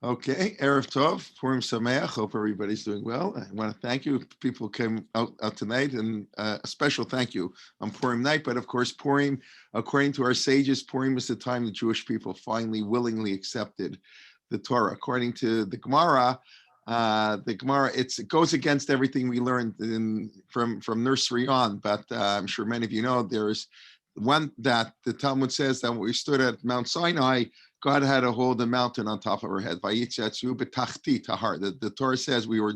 Okay, Erev Tov, Purim Sameach. Hope everybody's doing well. I want to thank you. People came out tonight, and a special thank you on Purim night. But of course, Purim, according to our sages, Purim is the time the Jewish people finally willingly accepted the Torah. According to the Gemara, it goes against everything we learned from nursery on. But I'm sure many of you know there's one that the Talmud says that when we stood at Mount Sinai, God had to hold the mountain on top of our head. The Torah says we were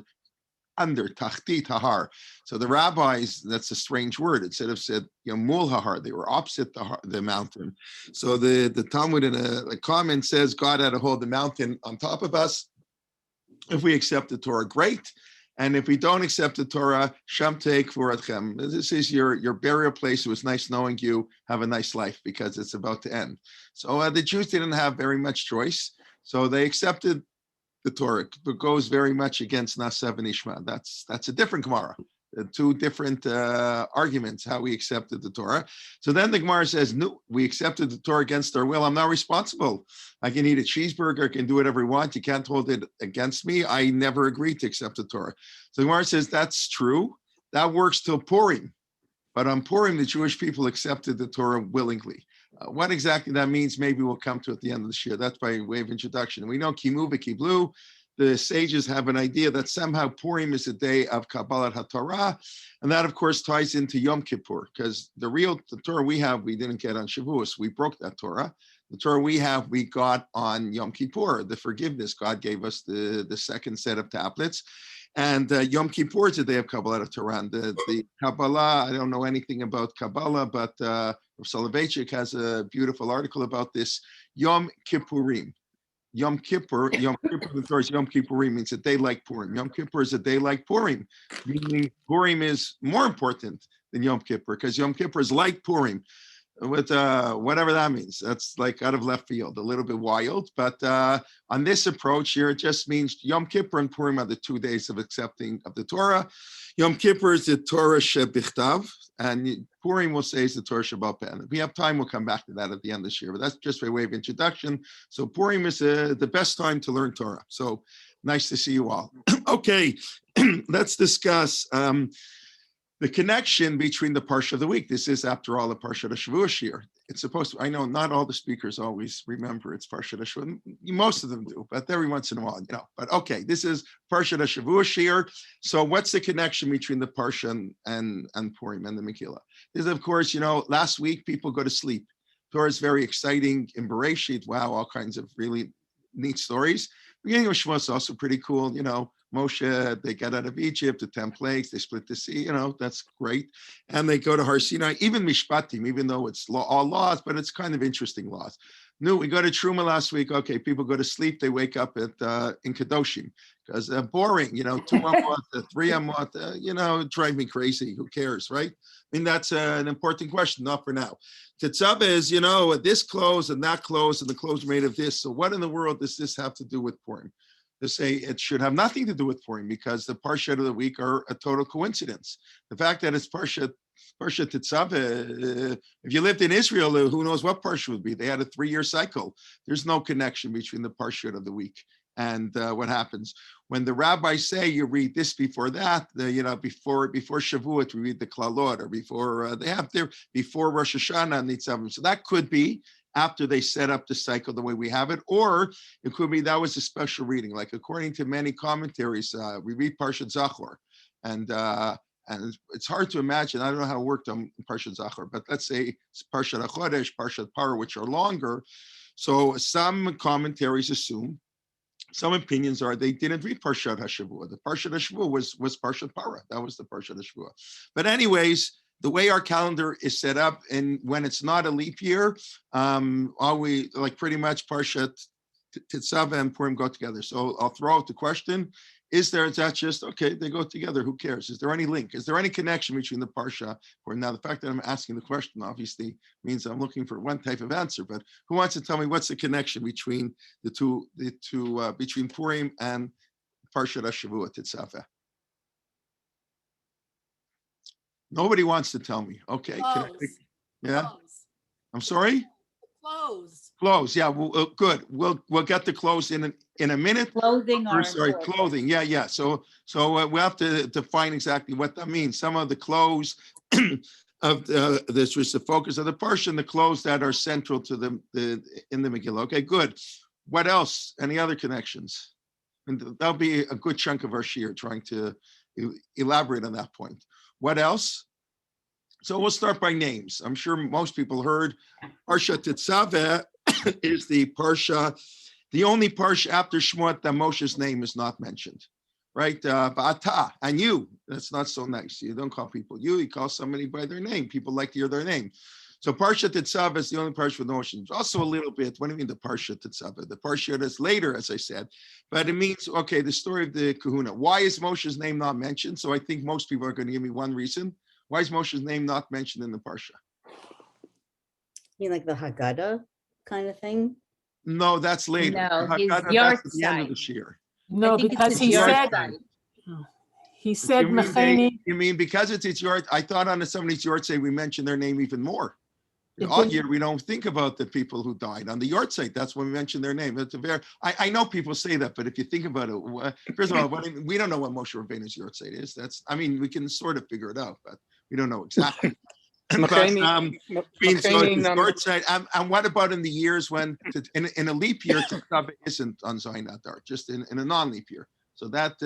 under tachti tahar. So the rabbis, that's a strange word. Instead of said, mul hahar, they were opposite the mountain. So the Talmud in a comment says God had to hold the mountain on top of us. If we accept the Torah, great. And if we don't accept the Torah, shamtei kvuratchem. This is your burial place. It was nice knowing you. Have a nice life because it's about to end. So the Jews didn't have very much choice. So they accepted the Torah. It goes very much against Nasev and Ishma. That's a different Gemara. Two different arguments how we accepted the Torah. So then the Gemara says, no, we accepted the Torah against our will. I'm not responsible. I can eat a cheeseburger, I can do whatever I want. You can't hold it against me. I never agreed to accept the Torah. So the Gemara says, that's true. That works till Purim. But on Purim, the Jewish people accepted the Torah willingly. What exactly that means, maybe we'll come to at the end of this year. That's by way of introduction. We know Kimu v'Kiblu. The sages have an idea that somehow Purim is a day of Kabbalat HaTorah, and that, of course, ties into Yom Kippur, because the Torah we have, we didn't get on Shavuos. We broke that Torah. The Torah we have, we got on Yom Kippur, the forgiveness. God gave us the second set of tablets. And Yom Kippur is a day of Kabbalat Torah. And the Kabbalah, I don't know anything about Kabbalah, but Rav Soloveitchik has a beautiful article about this. Yom Kippurim. Yom Kippur, the Torah is Yom Kippurim, means a day like Purim. Yom Kippur is a day like Purim, meaning Purim is more important than Yom Kippur, because Yom Kippur is like Purim, with whatever that means. That's like out of left field, a little bit wild. But on this approach here, it just means Yom Kippur and Purim are the 2 days of accepting of the Torah. Yom Kippur is the Torah shebichtav, and Purim will say is the Torah Shabbat Pen. If we have time, we'll come back to that at the end of this year, but that's just by way of introduction. So Purim is the best time to learn Torah. So nice to see you all. Okay, let's discuss the connection between the Parsha of the week. This is, after all, the Parshat Shavua year. It's supposed to, I know not all the speakers always remember it's Parshat Shavua. Most of them do, but every once in a while, But okay, this is Parshat Shavua year. So what's the connection between the Parsha and Purim and the Megillah? This, of course, last week people go to sleep. Torah is very exciting in Bereshit. Wow, all kinds of really neat stories. Beginning of Shemot is also pretty cool. Moshe, they get out of Egypt, the 10 plagues, they split the sea, that's great. And they go to Har Sinai, even Mishpatim, even though it's all laws, but it's kind of interesting laws. No, we go to Truma last week. Okay, people go to sleep, they wake up in Kedoshim, because boring, 2 Amot, 3 Amot, drive me crazy. Who cares, right? I mean, that's an important question, not for now. Tetzaveh is, this clothes and that clothes, and the clothes made of this. So what in the world does this have to do with Purim? To say it should have nothing to do with Purim, because the Parshat of the week are a total coincidence. The fact that it's Parshat Tetzaveh, if you lived in Israel, who knows what Parsha would be? They had a 3-year cycle. There's no connection between the Parshat of the week and what happens. When the rabbis say you read this before that, before Shavuot, we read the Klalot, or before Rosh Hashanah and Nitzavim. So that could be after they set up the cycle the way we have it, or it could be that was a special reading. Like according to many commentaries, we read Parshat Zachor, and it's hard to imagine. I don't know how it worked on Parshat Zachor, but let's say Parshat HaChodesh, Parshat Parah, which are longer. So some commentaries assume, some opinions are they didn't read Parshat HaShavua. The Parshat HaShavua was Parshat Parah. That was the Parshat HaShavua. But anyways, the way our calendar is set up, and when it's not a leap year, are we like pretty much Parshat Tetzaveh and Purim go together? So I'll throw out the question: is that just okay? They go together. Who cares? Is there any link? Is there any connection between the Parsha? Or now the fact that I'm asking the question obviously means I'm looking for one type of answer. But who wants to tell me what's the connection between the two between Purim and Parshat Shavua Tetzaveh? Nobody wants to tell me. Okay. Clothes. Yeah. Clothes. I'm sorry? Clothes. Clothes, yeah, good. We'll get the clothes in a minute. Clothing Or, are sorry, important. clothing. Yeah. So we have to define exactly what that means. Some of the clothes of this was the focus of the portion, the clothes that are central to the in the Megillah. Okay, good. What else? Any other connections? And that'll be a good chunk of our shir trying to elaborate on that point. What else? So we'll start by names. I'm sure most people heard Parshat Tetzaveh is the parsha, the only parsha after Shemot that Moshe's name is not mentioned, right? Ba'ata, and you. That's not so nice. You don't call people you call somebody by their name. People like to hear their name. So Parshat Tetzaveh is the only parsha with no mention. Also a little bit, what do you mean the Parshat Tetzaveh? The parsha that's later, as I said, but it means, okay, the story of the kahuna. Why is Moshe's name not mentioned? So I think most people are going to give me one reason. Why is Moshe's name not mentioned in the parsha? You mean like the Haggadah kind of thing? No, that's later. No, his That's at the end of the yahrzeit. shir. No, because he said, You mean because it's yard? I thought on somebody's yard say we mention their name even more. All year we don't think about the people who died on the yard site. That's when we mention their name. It's a very. I know people say that, but if you think about it, first of all, we don't know what Moshe Rabbeinu's yard site is. We can sort of figure it out, but we don't know exactly. And what about in the years when in a leap year Tetzaveh isn't on Zayin Adar, just in a non-leap year? So that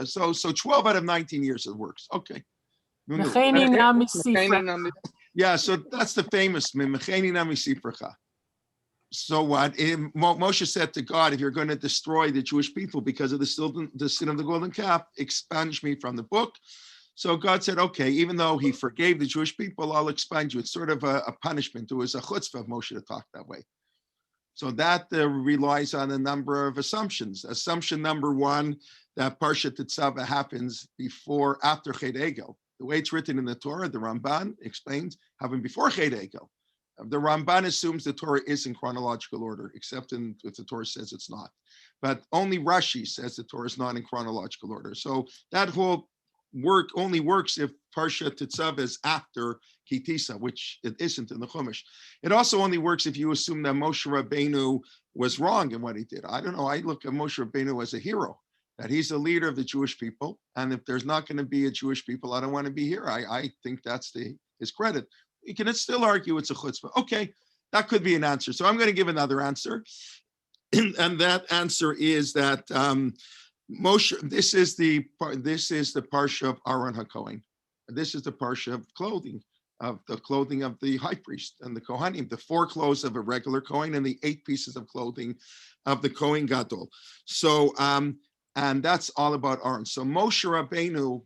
so 12 out of 19 years it works. Okay. Yeah, so that's the famous so what? Moshe said to God, if you're going to destroy the Jewish people because of the sin of the golden calf, expunge me from the book. So God said, okay, even though he forgave the Jewish people, I'll expunge you. It's sort of a punishment. It was a chutzpah of Moshe to talk that way. So that relies on a number of assumptions. Assumption number one, that Parshat Tetzaveh happens after Chet Egel. The way it's written in the Torah, the Ramban explains, happened before Chet Egel. The Ramban assumes the Torah is in chronological order, except if the Torah says it's not. But only Rashi says the Torah is not in chronological order. So that whole work only works if Parshat Tetzaveh is after Ki Tisa, which it isn't in the Chumash. It also only works if you assume that Moshe Rabbeinu was wrong in what he did. I don't know. I look at Moshe Rabbeinu as a hero, that he's the leader of the Jewish people. And if there's not going to be a Jewish people, I don't want to be here. I think that's his credit. You can still argue it's a chutzpah. Okay, that could be an answer. So I'm going to give another answer. And that answer is that Moshe, this is the parsha of Aaron HaKohen. This is the parsha of clothing of the high priest and the Kohanim, the 4 clothes of a regular Kohen and the 8 pieces of clothing of the Kohen Gadol. So, and that's all about Aaron. So Moshe Rabbeinu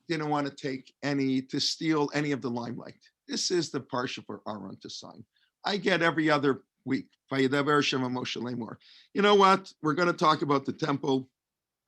didn't want to steal any of the limelight. This is the parsha for Aaron to sign. I get every other week. You know what? We're going to talk about the temple.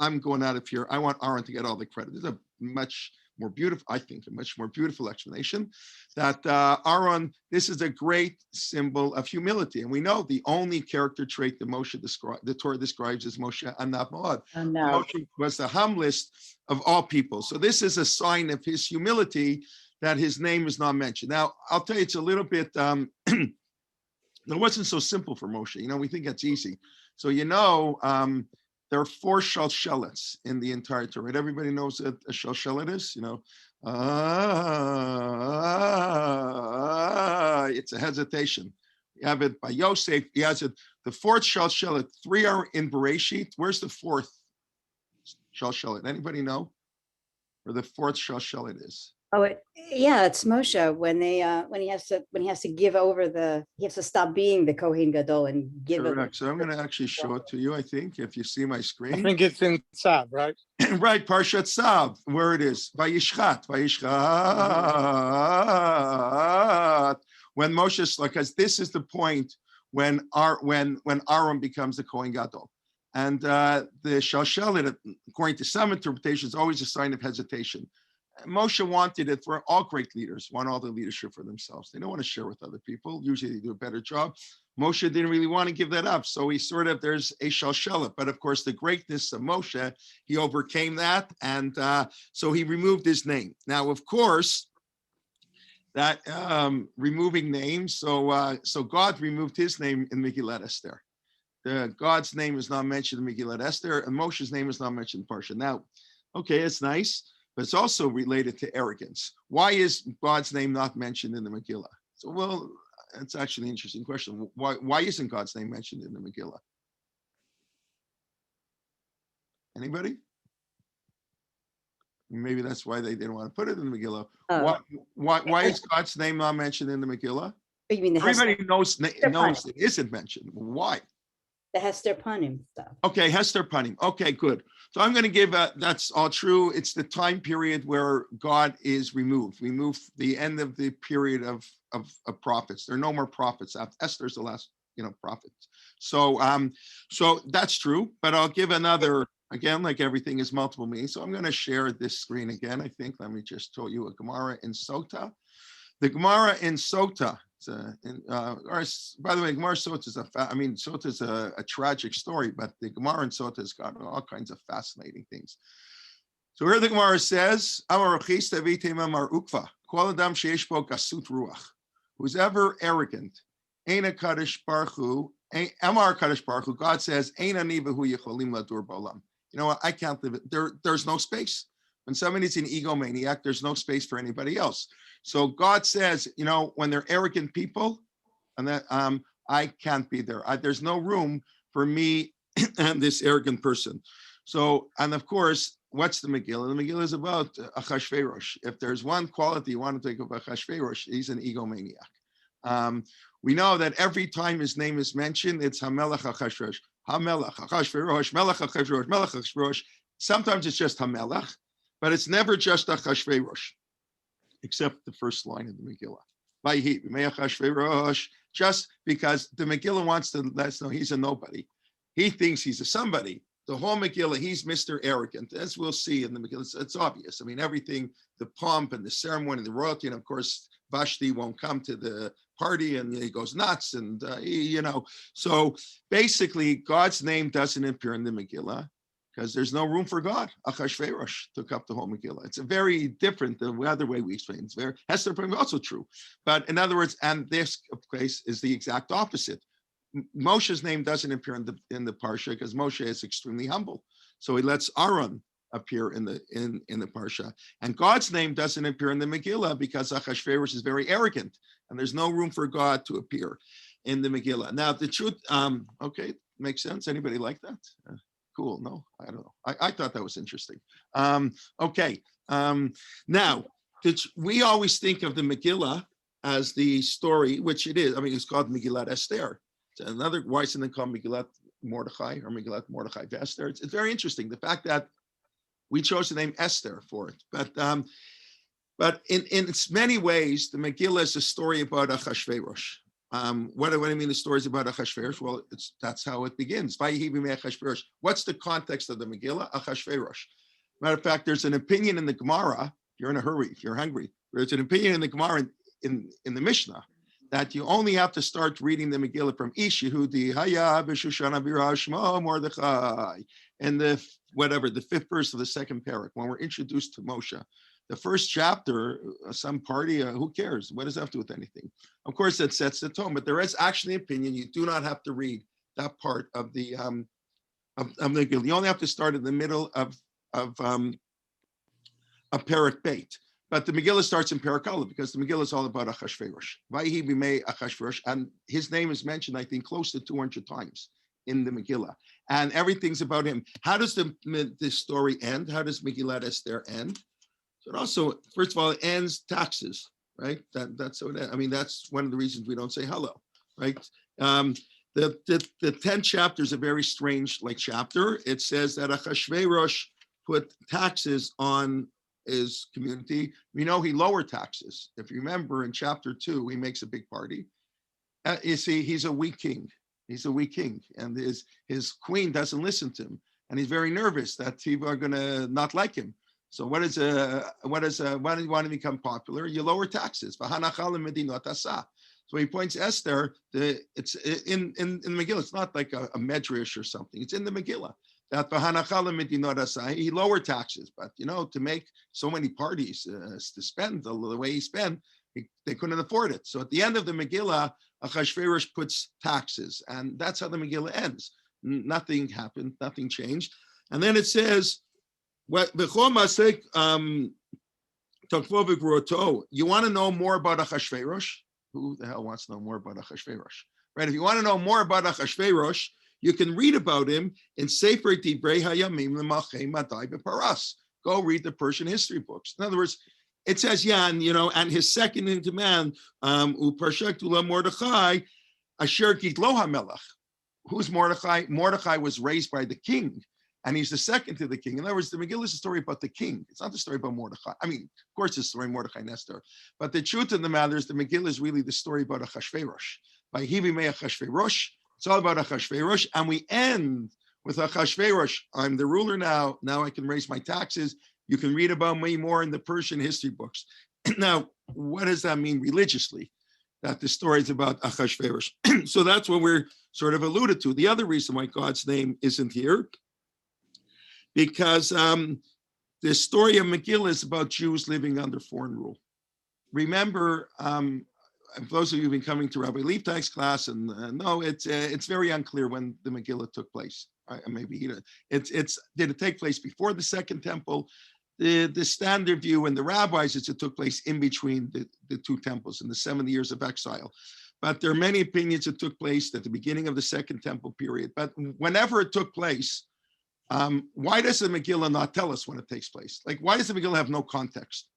I'm going out of here. I want Aaron to get all the credit. There's a much more beautiful explanation that Aaron, this is a great symbol of humility. And we know the only character trait that the Torah describes is Moshe Anav Ma'od. Moshe was the humblest of all people. So this is a sign of his humility that his name is not mentioned. Now, I'll tell you, it's a little bit, it wasn't so simple for Moshe. We think that's easy. So, there are 4 shalshelets in the entire Torah. Right? Everybody knows what a shalshelet is, it's a hesitation. You have it by Yosef. He has it. The 4th shalshelet, 3 are in Bereshit. Where's the 4th shalshelet? Anybody know where the 4th shalshelet is? Oh, it's Moshe when he has to give over he has to stop being the Kohen Gadol and give it. Correct. So I'm going to actually show it to you. I think if you see my screen, I think it's in Tzav, right? Right, Parshat Tzav, where it is. Vayishchat. When Moshe, because this is the point when Aaron becomes the Kohen Gadol, and the shalshelet, according to some interpretations, is always a sign of hesitation. Moshe wanted it for all great leaders, want all the leadership for themselves. They don't want to share with other people. Usually they do a better job. Moshe didn't really want to give that up. So there's a shalshelet. But of course, the greatness of Moshe, he overcame that. And so he removed his name. Now, of course, that removing names. So God removed his name in Megillat Esther. God's name is not mentioned in Megillat Esther, and Moshe's name is not mentioned in Parsha. Now, okay, it's nice, but it's also related to arrogance. Why is God's name not mentioned in the Megillah? So, well, it's actually an interesting question. Why isn't God's name mentioned in the Megillah? Anybody? Maybe that's why they didn't want to put it in the Megillah. Why is God's name not mentioned in the Megillah? You mean the Everybody Hester, knows it isn't mentioned. Why? the Hester Panim stuff? Okay, Hester Panim. Okay, good. So I'm going to give that's all true. It's the time period where God is removed. We move the end of the period of prophets. There are no more prophets. Esther's the last, prophet. So so that's true. But I'll give another. Again, like everything is multiple meanings. So I'm going to share this screen again, I think. Let me just show you a Gemara in Sota. The Gemara in Sota, by the way, Gemara Sota is Sota is a tragic story, but the Gemara in Sota has got all kinds of fascinating things. So here the Gemara says, who's ever arrogant, Eina Kadosh Baruch Hu, Amar Kadosh Baruch Hu, God says, Eina ni v'hu yicholim ladur ba'olam. You know what? I can't live it. There's no space. When somebody's an egomaniac, there's no space for anybody else. So God says, when they're arrogant people, and that I can't be there. There's no room for me and this arrogant person. So, and of course, what's the Megillah? The Megillah is about Achashverosh. If there's one quality you want to take of Achashverosh, he's an egomaniac. We know that every time his name is mentioned, it's Hamelech Achashverosh. Hamelech, Achashverosh, Melech Achashverosh, Melech Achashverosh. Sometimes it's just Hamelech, but it's never just Achashverosh, except the first line of the Megillah. Vayhi b'mei Achashverosh, just because the Megillah wants to let us know he's a nobody. He thinks he's a somebody. The whole Megillah, he's Mr. Arrogant, as we'll see in the Megillah. It's obvious. I mean, everything, the pomp and the ceremony, the royalty, and of course, Vashti won't come to the party and he goes nuts. And, so basically, God's name doesn't appear in the Megillah because there's no room for God. Achashverosh took up the whole Megillah. It's a very different than the other way we explain. It's very, Esther also true. But in other words, and this case is the exact opposite. Moshe's name doesn't appear in the parsha because Moshe is extremely humble. So he lets Aaron appear in the parsha, and God's name doesn't appear in the Megillah because Achashverosh is very arrogant, and there's no room for God to appear in the Megillah. Now the truth, okay, makes sense. Anybody like that? Cool. No, I don't know. I thought that was interesting. Okay. Now we always think of the Megillah as the story, which it is. I mean, it's called Megillat Esther. It's another, why isn't it called Megillat Mordechai or Megillat Mordechai Esther? It's very interesting. The fact that we chose the name Esther for it, but in many ways, the Megillah is a story about Achashverosh. What do I mean? The stories about Achashverosh? Well, that's how it begins. What's the context of the Megillah? Achashverosh. Matter of fact, there's an opinion in the Gemara. If you're in a hurry, if you're hungry, there's an opinion in the Gemara in the Mishnah that you only have to start reading the Megillah from Ish Yehudi Haya B'Shushana B'Ra Shmo Mordechai, and the fifth verse of the second parak, when we're introduced to Moshe. The first chapter, some party, who cares? What does that have to do with anything? Of course, that sets the tone, but there is actually an opinion. You do not have to read that part of the Megillah. You only have to start in the middle of parak beit. But the Megillah starts in Parak Aleph because the Megillah is all about Achashverosh. Vayhi b'mei Achashverosh, and his name is mentioned, I think, close to 200 times in the Megillah, and everything's about him. How does this story end? How does Megillat Esther end? So it also, first of all, it ends taxes, right? That's what it ends. I mean, that's one of the reasons we don't say hello, right? The 10th chapter is a very strange chapter. It says that Achashverosh put taxes on his community. We know he lowered taxes. If you remember in chapter 2, he makes a big party. You see, he's a weak king. He's a weak king, and his queen doesn't listen to him, and he's very nervous that people are going to not like him. So why do you want to become popular? You lower taxes. So he points Esther. It's in the Megillah. It's not like a medrash or something. It's in the Megillah. That he lowered taxes, but to make so many parties to spend the way he spent, They couldn't afford it. So at the end of the Megillah, Achashverosh puts taxes, and that's how the Megillah ends. Nothing happened, nothing changed. And then it says, you want to know more about Achashverosh? Who the hell wants to know more about Achashverosh? Right? If you want to know more about Achashverosh, you can read about him in Sefer Divrei Hayamim L'Malchei Madai B'Paras. Go read the Persian history books. In other words, it says, and his second in command, Uparshak Tula Mordechai, Asher Gitlo HaMelech. Who's Mordechai? Mordechai was raised by the king, and he's the second to the king. In other words, the Megillah is a story about the king. It's not the story about Mordechai. I mean, of course, it's the story of Mordechai and Esther. But the truth of the matter is the Megillah is really the story about Achashverosh. By Hivi Mei Achashverosh, it's all about Achashverosh. And we end with Achashverosh. I'm the ruler now. Now I can raise my taxes. You can read about me more in the Persian history books. Now, what does that mean religiously? That the story is about Achashverosh. So that's what we're sort of alluded to. The other reason why God's name isn't here, because the story of Megillah is about Jews living under foreign rule. Remember, those of you who've been coming to Rabbi Leibtag's class, and no, it's very unclear when the Megillah took place. Maybe did it take place before the Second Temple? The standard view and the rabbis is it took place in between the two temples in the 70 years of exile. But there are many opinions it took place at the beginning of the Second Temple period. But whenever it took place, why does the Megillah not tell us when it takes place? Like, why does the Megillah have no context?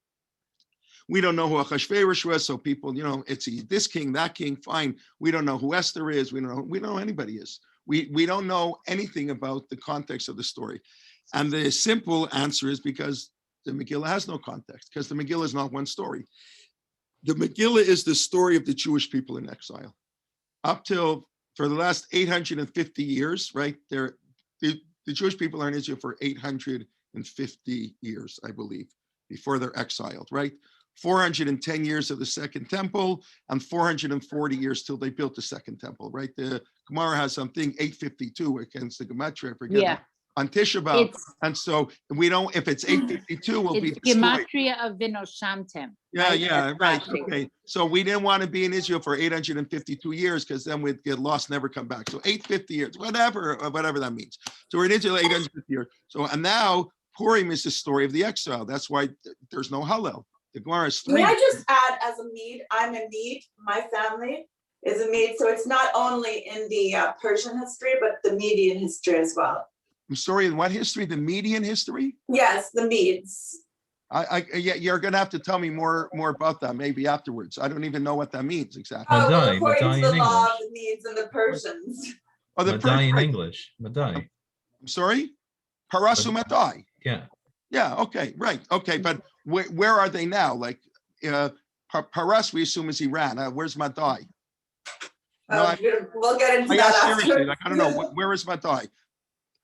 We don't know who Achashverosh was, so people, it's this king, that king, fine. We don't know who Esther is. We don't know who anybody is. We don't know anything about the context of the story. And the simple answer is because the Megillah has no context, because the Megillah is not one story. The Megillah is the story of the Jewish people in exile. Up till, for the last 850 years, right, the Jewish people are in Israel for 850 years, I believe, before they're exiled, right? 410 years of the Second Temple and 440 years till they built the Second Temple, right? The Gemara has something 852 against the Gematria, I forget. Yeah. On Tisha B'Av, and so we don't. If it's 852, we'll be destroyed. Gematria of Vinoshamtem. Yeah, right. Okay, so we didn't want to be in Israel for 852 years because then we'd get lost, never come back. So 850 years, whatever that means. So we're in Israel 850 years. So and now Purim is the story of the exile. That's why there's no Hallel. The Gemara is three. May I just add, as a Mede, I'm a Mede. My family is a Mede, so it's not only in the Persian history, but the Median history as well. I'm sorry, in what history? The Median history? Yes, the Medes. Yeah, you're going to have to tell me more about that maybe afterwards. I don't even know what that means exactly. Oh, well, Madai according to the in law English. of the Medes and the Persians. Oh, the Madai in Persian. English. Madai. I'm sorry? Parasu Madai. Yeah. Yeah, okay, right. Okay, but where are they now? Like, Paras, we assume is Iran. Where's Madai? No, We'll get into I that asked after. seriously, like, I don't know, where is Madai?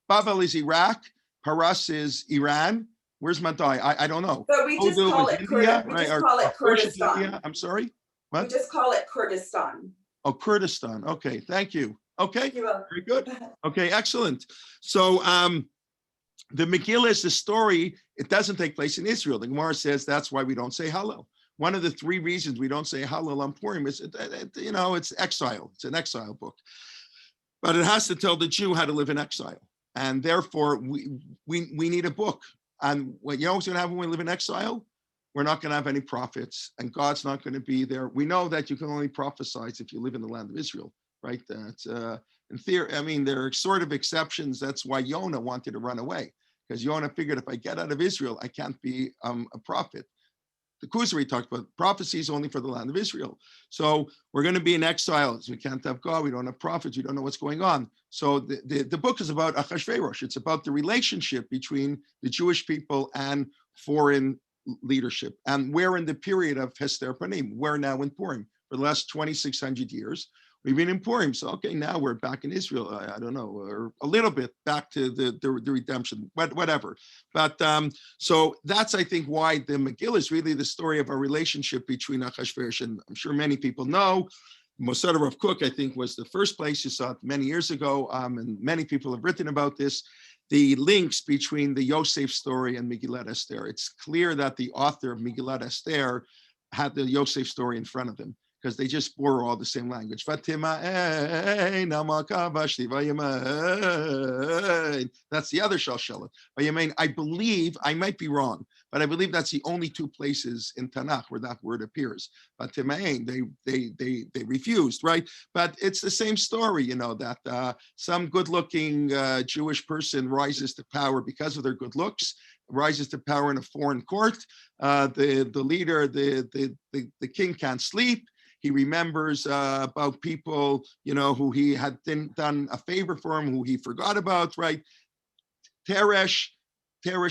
Babel is Iraq, Paras is Iran. Where's Madai? I don't know. So we just Urdu call is it India, we right? just call it Kush is Kurdistan. India. I'm sorry? We What? just call it Kurdistan. Oh, Kurdistan. Okay, thank you. Okay, You're welcome. very good. Okay, excellent. So the Megillah is the story. It doesn't take place in Israel. The Gemara says that's why we don't say Hallel. One of the three reasons we don't say Hallel on Purim is, it's exile. It's an exile book. But it has to tell the Jew how to live in exile. And therefore, we need a book. And what's going to happen when we live in exile? We're not going to have any prophets, and God's not going to be there. We know that you can only prophesy if you live in the land of Israel, right? That's in theory. I mean, there are sort of exceptions. That's why Yonah wanted to run away, because Yonah figured if I get out of Israel, I can't be a prophet. The Kuzari talked about prophecies only for the land of Israel. So we're going to be in exile. So we can't have God. We don't have prophets. We don't know what's going on. So the book is about Achashverosh. It's about the relationship between the Jewish people and foreign leadership. And we're in the period of Hester Panim. We're now in Purim. For the last 2,600 years, we've been in Purim. So, okay, now we're back in Israel. I don't know, or a little bit back to the redemption, whatever. But so that's, I think, why the Megillah is really the story of a relationship between Achashverosh, and I'm sure many people know. Moshe Rav Kook, I think, was the first place. You saw it many years ago, and many people have written about this. The links between the Yosef story and Megillat Esther. It's clear that the author of Megillat Esther had the Yosef story in front of them, because they just bore all the same language. That's the other Shalshelet. I believe, I might be wrong, but I believe that's the only two places in Tanakh where that word appears. But they refused, right? But it's the same story, that some good-looking Jewish person rises to power because of their good looks, rises to power in a foreign court. The leader, the king can't sleep. He remembers about people, who he had done a favor for him, who he forgot about, right? Teresh,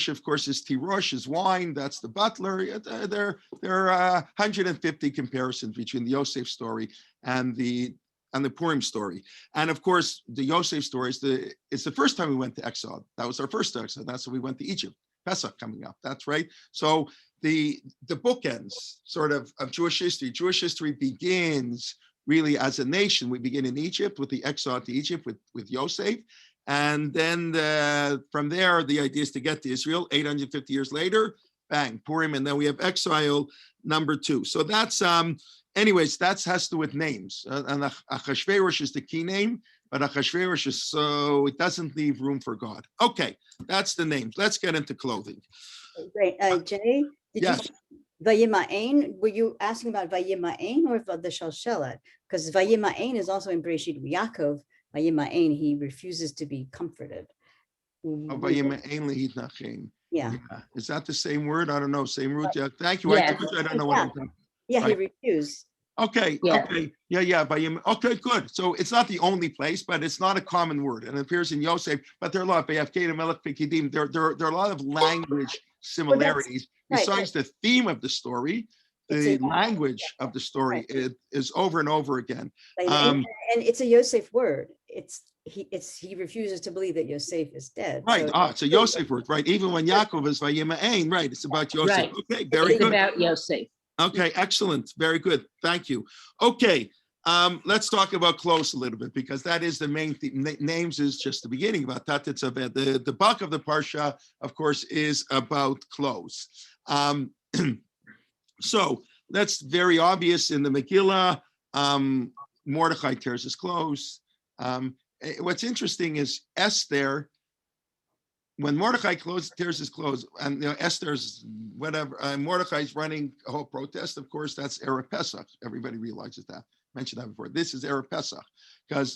of course, is Tirosh, is wine. That's the butler. There are 150 comparisons between the Yosef story and the Purim story. And of course, the Yosef story it's the first time we went to exile. That was our first exile. That's when we went to Egypt. Pesach coming up. That's right. So the bookends sort of Jewish history. Jewish history begins really as a nation. We begin in Egypt with the exile to Egypt with Yosef. And then from there, the idea is to get to Israel 850 years later, bang, Purim. And then we have exile number 2. So that's, anyways, that has to do with names. And Achashverosh is the key name, but Achashverosh is so it doesn't leave room for God. Okay, that's the names. Let's get into clothing. Great. Jay, Yes. Vayima'ain, were you asking about Vayima'ain or the Shalshelet? Because Vayima'ain is also in Bereshit Yaakov. Vayima'ain, he refuses to be comforted. Yeah. Is that the same word? I don't know. Same root. Yeah. Thank you. Yes. I don't know what I'm talking. Yeah, Right. he refused. Okay. Yeah. Okay. Yeah. Okay, good. So it's not the only place, but it's not a common word, and it appears in Yosef. But there are a lot. There are a lot of language similarities. Besides the theme of the story, the language of the story is over and over again. And it's a Yosef word. He refuses to believe that Yosef is dead. Right. So It's a Yosef word, right? Even when Yaakov is Vayima'ain, right? It's about Yosef. Right. Okay, very It's good. about Yosef. Okay, excellent. Very good. Thank you. Okay, let's talk about clothes a little bit, because that is the main theme. Names is just the beginning about Tetzaveh. The bulk of the Parsha, of course, is about clothes. So that's very obvious in the Megillah. Mordechai tears his clothes. What's interesting is Esther, when Mordechai tears his clothes, and Esther's whatever, Mordechai's running a whole protest. Of course, that's Erev Pesach. Everybody realizes that. I mentioned that before. This is Erev Pesach, because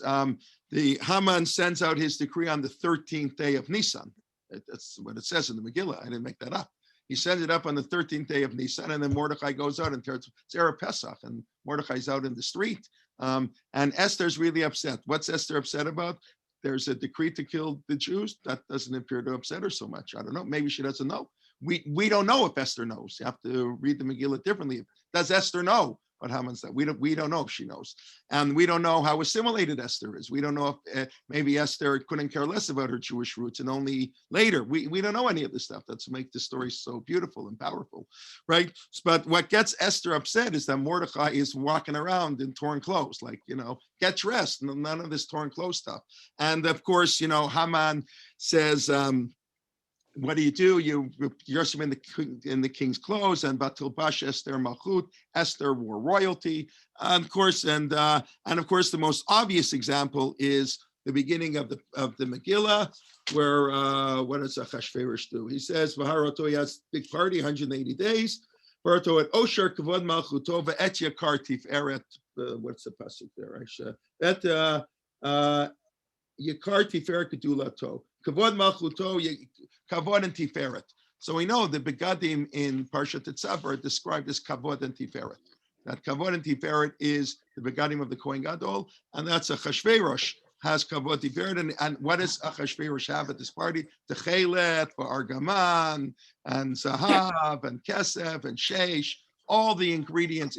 the Haman sends out his decree on the 13th day of Nisan. That's what it says in the Megillah. I didn't make that up. He sends it up on the 13th day of Nisan, and then Mordechai goes out and tears. It's Erev Pesach, and Mordechai's out in the street. And Esther's really upset. What's Esther upset about? There's a decree to kill the Jews. That doesn't appear to upset her so much. I don't know. Maybe she doesn't know. We don't know if Esther knows. You have to read the Megillah differently. Does Esther know what Haman's that? We don't know if she knows. And we don't know how assimilated Esther is. We don't know if maybe Esther couldn't care less about her Jewish roots, and only later. We don't know any of this stuff. That's make the story so beautiful and powerful, right? But what gets Esther upset is that Mordechai is walking around in torn clothes, like, get dressed, none of this torn clothes stuff. And of course, Haman says, what do? You dress him in the king's clothes, and Batil Bash Esther Malchut. Esther wore royalty, of course, and of course the most obvious example is the beginning of the Megillah, where what does Achashverosh do? He says, "V'haroto, he has big party, 180 days. V'haroto et Osher Kavod Malchuto ve'et Yakar Tiferet." What's the pasuk there? That Yakar Tiferet Gedulato. Kavod Malchuto, Kavod and Tiferet. So we know the begadim in Parshat Tetzaveh are described as Kavod and Tiferet. That Kavod and Tiferet is the begadim of the Kohen Gadol, and that's Achashverosh has Kavod Tiferet. And what does Achashverosh have at this party? Techelet, Argaman, and Zahav, and Kesef, and Sheish, all the ingredients,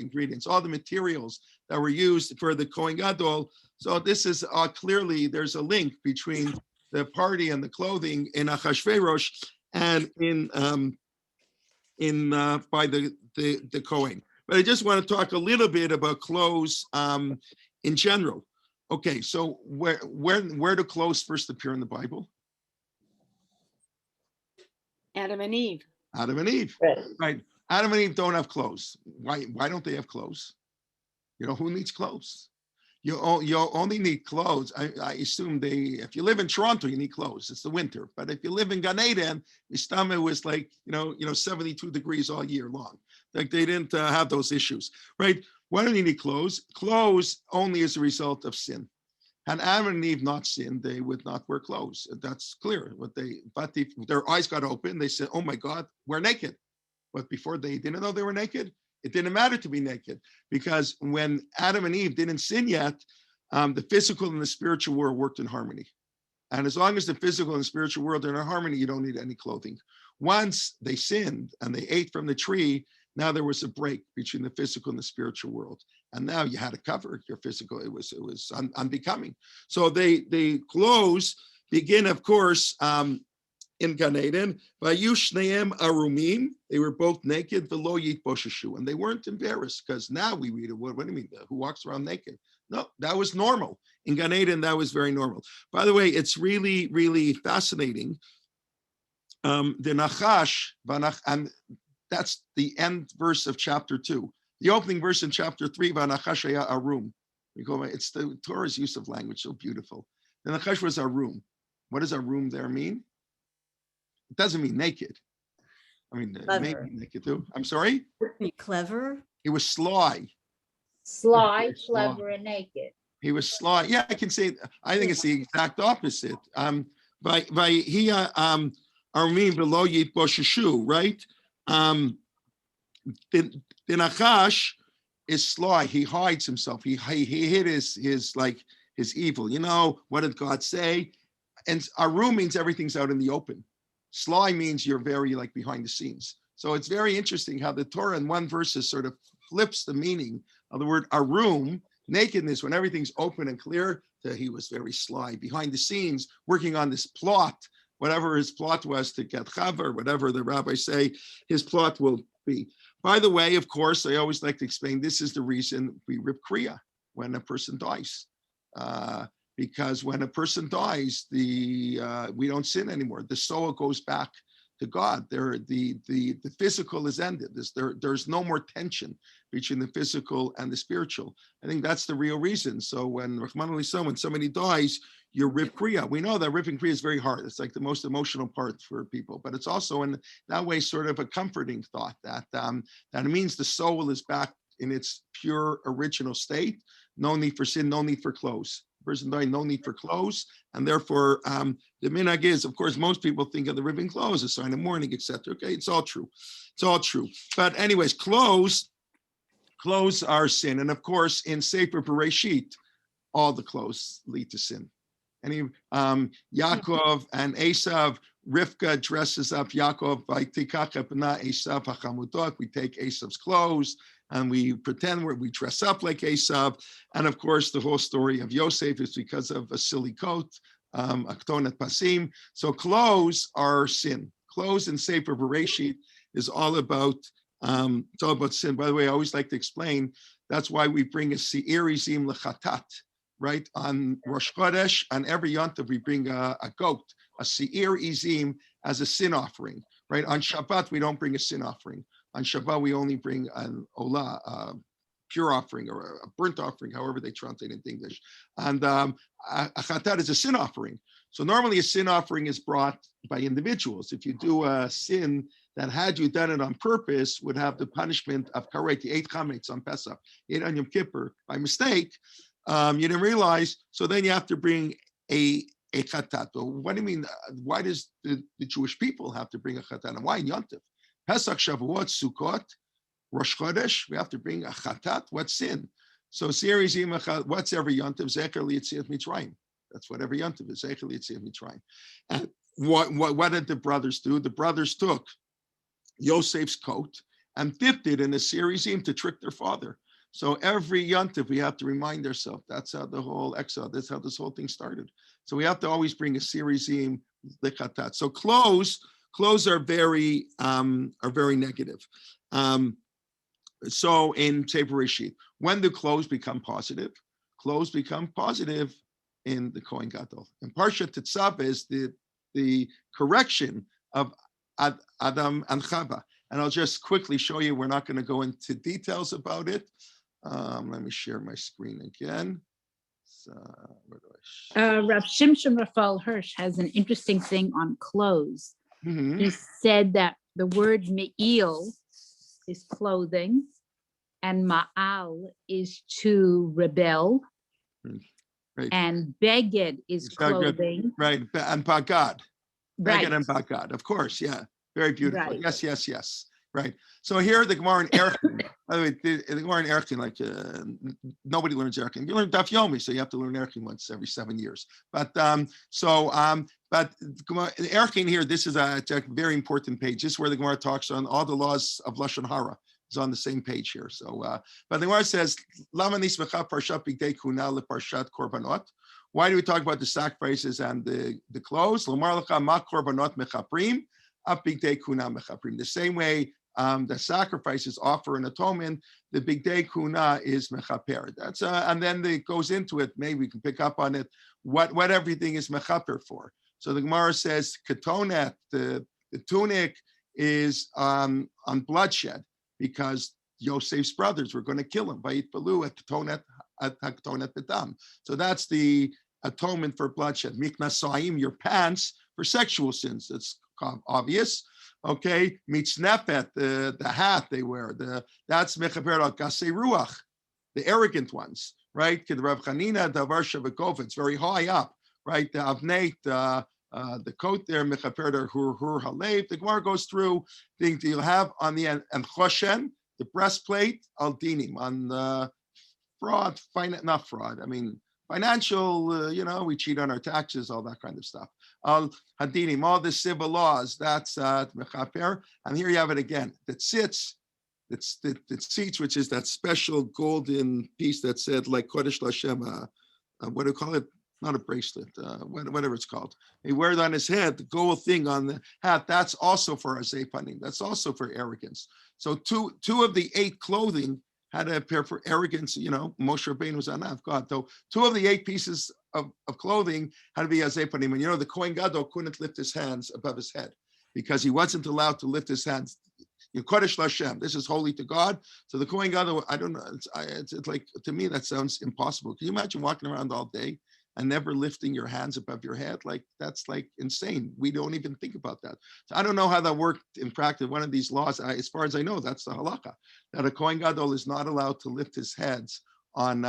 all the materials that were used for the Kohen Gadol. So this is clearly, there's a link between the party and the clothing in Achashverosh and by the Kohen. But I just want to talk a little bit about clothes in general. Okay, so where do clothes first appear in the Bible? Adam and Eve. Adam and Eve, right? Adam and Eve don't have clothes. Why don't they have clothes? You know, who needs clothes? You only need clothes. I assume if you live in Toronto, you need clothes. It's the winter. But if you live in Gan Eden, your stomach was like, 72 degrees all year long. Like they didn't have those issues, right? Why don't you need clothes? Clothes only as a result of sin. Had Adam and Eve not sinned, they would not wear clothes. That's clear. But their eyes got open. They said, "Oh my God, we're naked." But before they didn't know they were naked, it didn't matter to be naked, because when Adam and Eve didn't sin yet, the physical and the spiritual world worked in harmony. And as long as the physical and the spiritual world are in harmony, you don't need any clothing. Once they sinned and they ate from the tree, now there was a break between the physical and the spiritual world. And now you had to cover your physical. It was unbecoming. So the clothes begin, of course, in Gan Eden. Vayushneim arumim. They were both naked. V'lo yitbosheshu, and they weren't embarrassed, because now we read it. What do you mean? Who walks around naked? No, that was normal. In Gan Eden, that was very normal. By the way, it's really, really fascinating. The Nachash, and that's the end verse of chapter 2. The opening verse in chapter 3, Vanachash haya arum. It's the Torah's use of language, so beautiful. The Nachash was arum. What does arum there mean? It doesn't mean naked. I mean, maybe naked too. I'm sorry? Clever? He was sly. Sly, clever, and naked. He was sly. Yeah, I can say, I think it's the exact opposite. By he armim below yitbosheshu, right? The Nachash is sly. He hides himself. He hid his evil. You know, what did God say? And arum means everything's out in the open. Sly means you're very behind the scenes. So it's very interesting how the Torah in one verse sort of flips the meaning of the word arum, nakedness, when everything's open and clear, that he was very sly, behind the scenes, working on this plot, whatever his plot was to get chaver, whatever the rabbis say his plot will be. By the way, of course, I always like to explain, this is the reason we rip kriya when a person dies. Because when a person dies, we don't sin anymore. The soul goes back to God. The physical is ended. There's no more tension between the physical and the spiritual. I think that's the real reason. So when when somebody dies, you rip kriya. We know that ripping kriya is very hard. It's like the most emotional part for people, but it's also in that way sort of a comforting thought that it means the soul is back in its pure original state. No need for sin, no need for clothes. Person dying, no need for clothes, and therefore the minhag is, of course, most people think of the ripping clothes, a sign of mourning, etc. Okay, it's all true. But anyways, clothes are sin, and of course, in Sefer Bereshit, all the clothes lead to sin. Yaakov and Esav, Rivka dresses up Yaakov by Tikach Epna Esav Hachamutot. We take Esav's clothes and we pretend we dress up like Esav. And of course, the whole story of Yosef is because of a silly coat, Aktonet Pasim. So clothes are sin. Clothes in Sefer Bereshit is all about sin. By the way, I always like to explain, that's why we bring a Se'ir Izim Lechatat. Right, on Rosh Chodesh, on every Yontif, we bring a goat, a Se'ir Izim, as a sin offering. Right, on Shabbat, we don't bring a sin offering. On Shabbat, we only bring an Olah, a pure offering or a burnt offering, however they translate it into English. And a Chatat is a sin offering. So normally a sin offering is brought by individuals. If you do a sin that had you done it on purpose would have the punishment of karet, you ate chametz on Pesach, you ate on Yom Kippur by mistake, you didn't realize, so then you have to bring a chatat. Well, what do you mean? Why does the Jewish people have to bring a chatat? And why in Yontif? Pesach, Shavuot, Sukkot, Rosh Chodesh, we have to bring a chatat. What's sin? So series, what's every Yontif? Zecher L'Yetziat Mitzrayim. That's what every Yontif is. Zecher L'Yetziat Mitzrayim. And what did the brothers do? The brothers took Yosef's coat and dipped it in a serizim to trick their father. So every Yontif, we have to remind ourselves, that's how the whole exile, that's how this whole thing started. So we have to always bring a serizim lechatat. So clothes are very negative. So in Sefer Bereshit, when do clothes become positive? Clothes become positive in the Kohen Gadol. And Parshat Tetzaveh is the correction of Adam and Chava. And I'll just quickly show you, we're not going to go into details about it. Let me share my screen again. So, where do I Rav Shimshon Raphael Hirsch has an interesting thing on clothes. Mhm. He said that the word me'il is clothing, and ma'al is to rebel, Right. and beged is It's not good. clothing. Right. And Bagad. Right. Beged and Bagad. Of course. Yeah. Very beautiful. Right. Yes, yes, yes. Right. So here the Gemara in Erchin. By the way, the Gemara in Erchin, like nobody learns Erchin. You learn Daf Yomi, so you have to learn Erchin once every 7 years. But but Erchin here, this is a very important page. This is where the Gemara talks on all the laws of Lashon Hara. It's on the same page here. So, but the Gemara says, Lama nismecha parshat bigdei kuna leparshat korbanot. Why do we talk about the sacrifices and the clothes? Lomar lecha ma korbanot mechaprim, af bigdei kuna mechaprim. The same way the sacrifices offer an atonement, the bigdei kuna is mechaper. That's and then it goes into it. Maybe we can pick up on it. What everything is mechaper for. So the Gemara says, katonet, the tunic is on bloodshed, because Yosef's brothers were going to kill him by Itbalu at Katonet Bedam. So that's the atonement for bloodshed. Miknasayim, your pants, for sexual sins. That's obvious. Okay, Mitznefet, the hat they wear, that's Mechaper al Kasei Ruach, the arrogant ones, right? Kid Rav Chanina, Davar Shavakov, it's very high up, right? The Avneit, the coat there, Mechaper Hur Halev. The Gemara goes through things you'll have on the end, and Choshen, the breastplate, Al Dinim, on fraud, not fraud, I mean, financial, we cheat on our taxes, all that kind of stuff. Al Hadinim, all the civil laws, that's Mechaper. And here you have it again. The tzitz, the tzitz, which is that special golden piece that said, like Kodesh Lashem, what do you call it? Not a bracelet, whatever it's called. He wears it on his head, the gold thing on the hat, that's also for Azepanim. That's also for arrogance. So two of the 8 clothing had to appear for arrogance. Moshe Rabbeinu was on God. So 2 of the 8 pieces of clothing had to be Azepanim. And the Kohen Gadol couldn't lift his hands above his head because he wasn't allowed to lift his hands. Kodesh Lashem, this is holy to God. So the Kohen Gadol, I don't know, it's like, to me, that sounds impossible. Can you imagine walking around all day and never lifting your hands above your head? Like, that's like insane. We don't even think about that. So I don't know how that worked in practice. One of these laws, as far as I know, that's the halakha, that a Kohen Gadol is not allowed to lift his heads on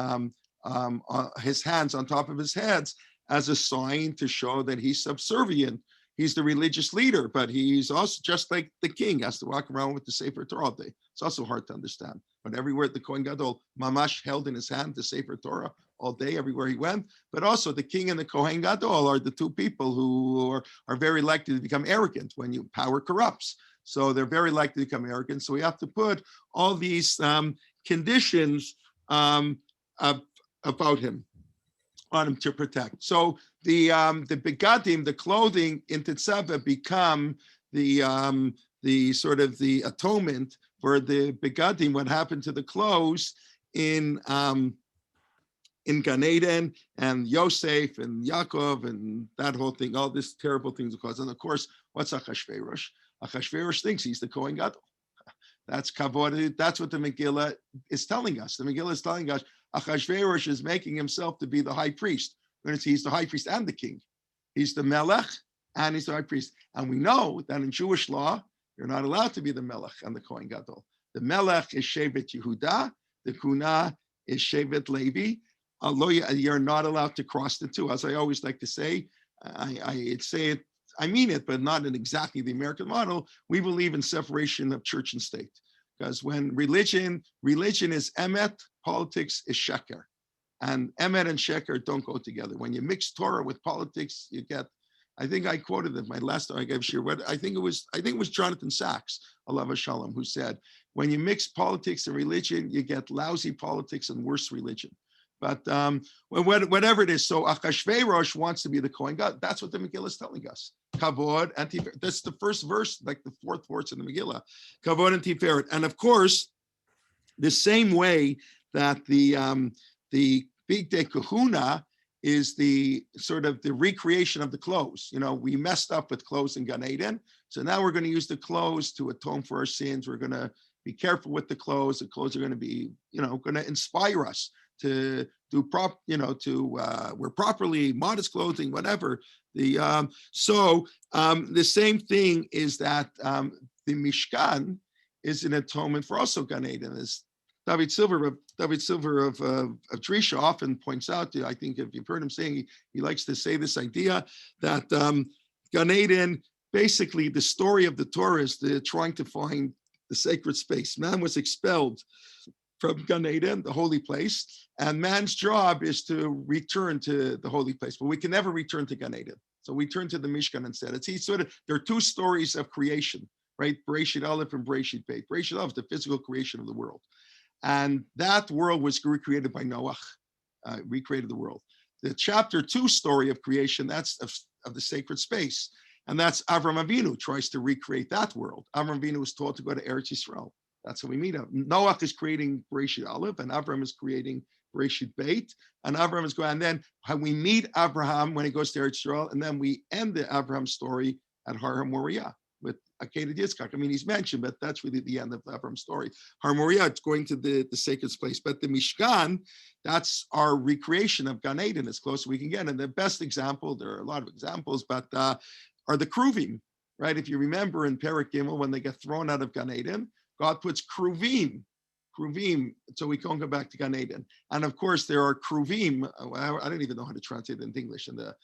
his hands on top of his heads as a sign to show that he's subservient. He's the religious leader, but he's also just like the king, has to walk around with the Sefer Torah all day. It's also hard to understand. But everywhere the Kohen Gadol, Mamash held in his hand the Sefer Torah all day, everywhere he went. But also the king and the Kohen Gadol are the 2 people who are very likely to become arrogant when power corrupts. So they're very likely to become arrogant. So we have to put all these conditions about him, on him to protect. So the begadim, the clothing in Tetzaveh, become the sort of the atonement for the begadim, what happened to the clothes in Gan Eden and Yosef and Yaakov and that whole thing, all this terrible things cause. And of course, what's Achashverosh? Achashverosh thinks he's the Kohen Gadol. That's kavod. That's what the Megillah is telling us. The Megillah is telling us Achashverosh is making himself to be the high priest. He's the high priest and the king. He's the melech and he's the high priest. And we know that in Jewish law, you're not allowed to be the melech and the Kohen Gadol. The melech is Shevet Yehuda. The kuna is Shevet Levi. Although you're not allowed to cross the 2. As I always like to say, I mean it, but not in exactly the American model. We believe in separation of church and state. Because when religion is emet, politics is sheker. And emet and sheker don't go together. When you mix Torah with politics, you get, I think I quoted it, my last time I gave shir, I think it was Jonathan Sachs, alav shalom, who said, when you mix politics and religion, you get lousy politics and worse religion. But whatever it is, so Achashverosh wants to be the Kohen Gadol. That's what the Megillah is telling us. Kavod and Tiferet. That's the first verse, like the 4th verse in the Megillah. Kavod and Tiferet. And of course, the same way that the Bigdei Kahuna is the sort of the recreation of the clothes. We messed up with clothes in Gan Eden. So now we're going to use the clothes to atone for our sins. We're going to be careful with the clothes. The clothes are going to be, going to inspire us to do wear properly, modest clothing, whatever. The same thing is that the Mishkan is an atonement for also Gan Eden. As David Silver of Trisha often points out, I think if you've heard him saying, he likes to say this idea that Gan Eden, basically the story of the Torah is trying to find the sacred space. Man was expelled from Gan Eden, the holy place, and man's job is to return to the holy place, but we can never return to Gan Eden. So we turn to the Mishkan instead. There are two stories of creation, right? Bereshit Aleph and Bereshit Beit. Bereshit Aleph, the physical creation of the world. And that world was recreated by Noah, recreated the world. The chapter 2 story of creation, that's of the sacred space. And that's Avram Avinu tries to recreate that world. Avram Avinu was told to go to Eretz Yisrael. That's how we meet him. Noah is creating Bereshit Aleph, and Avram is creating Bereshit Beit. And Avram is going, and then how we meet Abraham when he goes to Eretz Yisrael, and then we end the Abraham story at Har HaMoriah with Akedah Yitzchak. I mean, he's mentioned, but that's really the end of the Abraham story. Har HaMoriah, it's going to the sacred place. But the Mishkan, that's our recreation of Gan Eden as close as we can get. And the best example, there are a lot of examples, but are the Kruvim, right? If you remember in Perek Gimel, when they get thrown out of Gan Eden, God puts Kruvim, so we can't go back to Gan Eden. And of course, there are Kruvim. I don't even know how to translate it in English. And the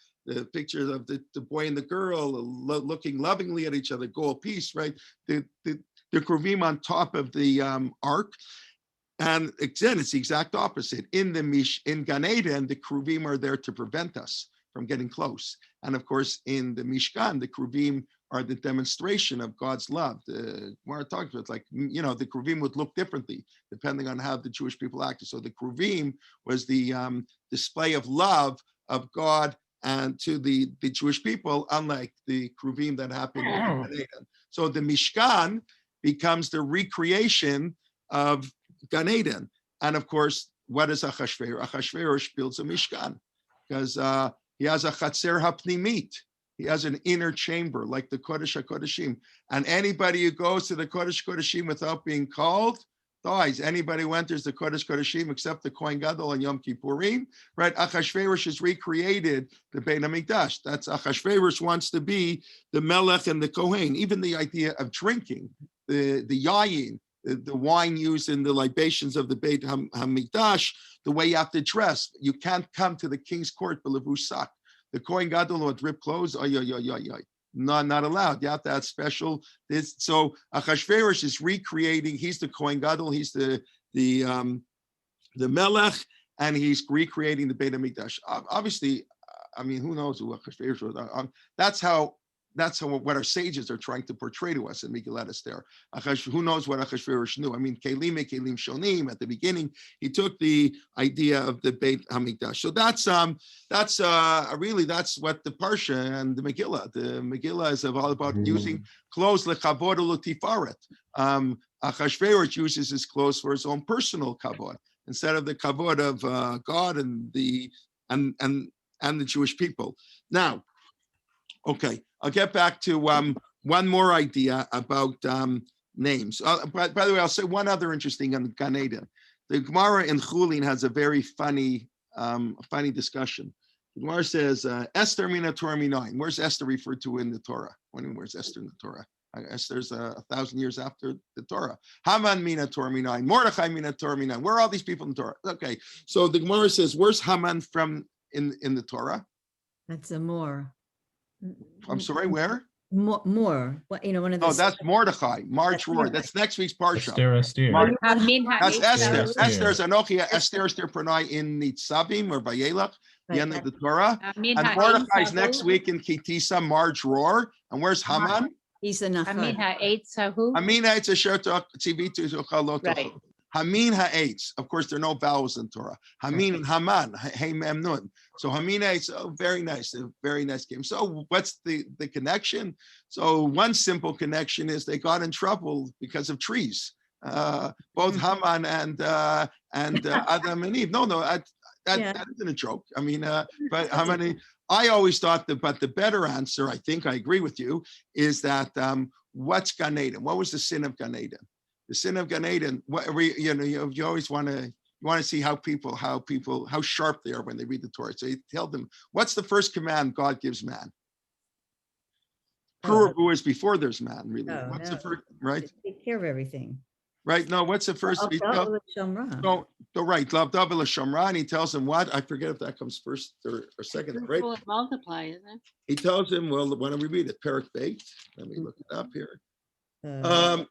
pictures of the boy and the girl looking lovingly at each other, go of peace, right? The Kruvim on top of the ark. And again, it's the exact opposite. In Gan Eden, the Kruvim are there to prevent us from getting close. And of course, in the Mishkan, the Kruvim are the demonstration of God's love. The Gemara talks about, like, the Kruvim would look differently depending on how the Jewish people acted. So the Kruvim was the display of love of God and to the Jewish people, unlike the Kruvim that happened in Gan Eden. So the Mishkan becomes the recreation of Gan Eden. And of course, what is Achashverosh? Achashverosh builds a Mishkan because he has a Chatzer HaPnimit. He has an inner chamber like the Kodesh HaKodeshim. And anybody who goes to the Kodesh HaKodeshim without being called dies. Anybody who enters the Kodesh HaKodeshim except the Kohen Gadol on Yom Kippurim, right? Achashverosh has recreated the Beit HaMikdash. That's Achashverosh wants to be the Melech and the Kohen. Even the idea of drinking, the yayin, the wine used in the libations of the Beit HaMikdash, the way you have to dress. You can't come to the king's court b'levush sak. The Kohen Gadol with ripped clothes, not allowed. You have to have special. So Achashverosh is recreating. He's the Kohen Gadol. He's the Melech, and he's recreating the Beit HaMikdash. Obviously, I mean, who knows who Achashverosh was? That's how what our sages are trying to portray to us in Megillat Esther. Who knows what Achashverosh knew? I mean, Kelim Shonim at the beginning, he took the idea of the Beit HaMikdash. So that's what the Parsha and the Megillah is all about, using clothes lechavod uletifaret. Achashverosh uses his clothes for his own personal kavod instead of the kavod of God and the Jewish people. Now, okay, I'll get back to one more idea about names. By the way, I'll say one other interesting on Gan Eden. The Gemara in Chulin has a very funny discussion. The Gemara says, Esther mina Torah minayin. Where's Esther referred to in the Torah? Where's Esther in the Torah? Esther's 1,000 years after the Torah. Haman mina Torah minayin. Mordechai mina Torah minayin. Where are all these people in the Torah? Okay, so the Gemara says, where's Haman from in the Torah? That's a more. I'm sorry, where? More. What, one of the. Oh, that's Mordechai, March Roar. That's next week's Parsha. Esther. That's Esther. Esther's Anochia. Esther Pranai in Nitzavim or Vayelach, the end of the Torah. And Mordechai's next week in Kitisa, March Roar. And where's Haman? He's the Nachar. Amin ha'etz hahu. Amin ha'etz asher tzivitu tochal. Right. Hamin ha'etz. Of course, there are no vowels in Torah. Hamin and Haman. Hey mem nun. So Hamin ha'etz. Oh, very nice. A very nice game. So what's the connection? So one simple connection is they got in trouble because of trees. Both Haman and Adam and Eve. No. Yeah. that isn't a joke. I mean, but how many? I always thought that, but the better answer, I think I agree with you, is that what's Gan Eden? What was the sin of Gan Eden? The sin of Gan Eden. You always want to see how sharp they are when they read the Torah. So you tell them, what's the first command God gives man? Puravu is before there's man, really. What's the first, right? Take care of everything. Right. No, what's the first? No, right. Love double Shamra, and he tells him what? I forget if that comes first or second, right? Multiply, isn't it? He tells him, well, why don't we read it? Perik Beit. Let me look it up here.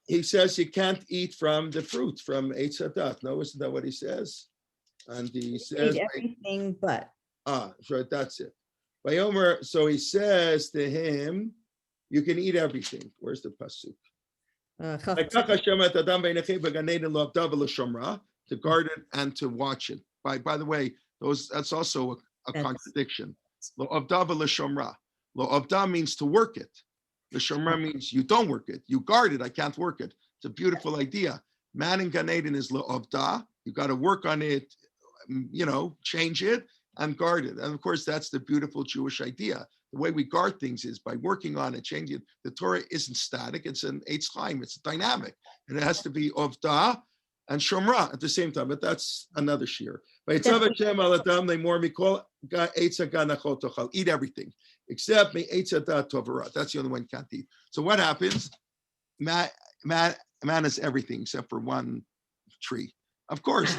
He says you can't eat from the fruit, from Eitz Hadat. No, isn't that what he says? And he says everything but. Right, that's it. Vayomer, so he says to him, you can eat everything. Where's the pasuk? To guard it and to watch it. By the way, that's also a contradiction. Lo avda v'leshomra. Lo avda means to work it. L'shomra means you don't work it. You guard it. I can't work it. It's a beautiful idea. Man in Gan Eden is lo avda. You got to work on it, change it and guard it. And of course, that's the beautiful Jewish idea. The way we guard things is by working on it, changing it. The Torah isn't static. It's an Eitz Chaim. It's dynamic. And it has to be avda and shomra at the same time. But that's another shear. Eat everything except me Eitz Hadat Tovara. That's the only one you can't eat. So what happens? Man is everything except for one tree. Of course.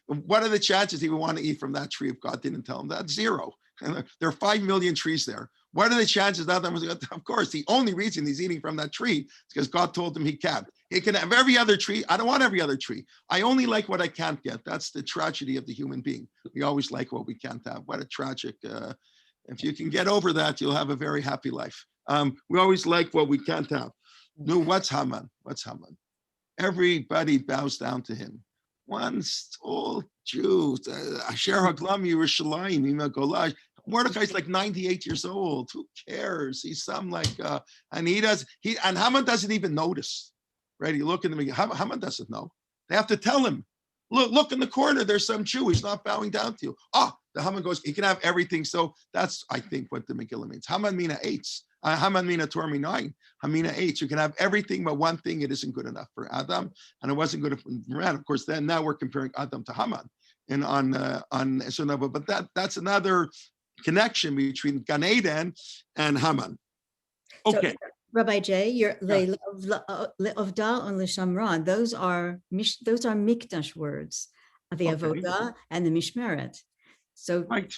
What are the chances he would want to eat from that tree if God didn't tell him that? Zero. And there are 5 million trees there. What are the chances that? Of course, the only reason he's eating from that tree is because God told him he can't. He can have every other tree. I don't want every other tree. I only like what I can't get. That's the tragedy of the human being. We always like what we can't have. What a tragic. If you can get over that, you'll have a very happy life. We always like what we can't have. No, what's Haman? What's Haman? Everybody bows down to him. One old Jew, Asher Haglam Yerushalayim, Ima Golaj. Mordecai's like 98 years old. Who cares? He's some and Haman doesn't even notice, right? You look in the Haman doesn't know. They have to tell him, look in the corner. There's some Jew. He's not bowing down to you. The Haman goes, he can have everything. So that's, I think, what the Megillah means. Haman mina eitz. Haman mina Torah nine. Hamina eitz. You can have everything, but one thing, it isn't good enough for Adam, and it wasn't good for man. Of course, then now we're comparing Adam to Haman, and but that's another connection between Gan Eden and Haman. Okay. So, Rabbi Jay, your le'ovda and l'shamra, those are mikdash words, the avodah and the mishmeret. So right,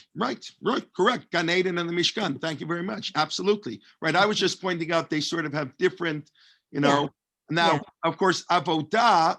correct. Gan Eden and the Mishkan. Thank you very much. Absolutely right. I was just pointing out they sort of have different, Now, of course, avodah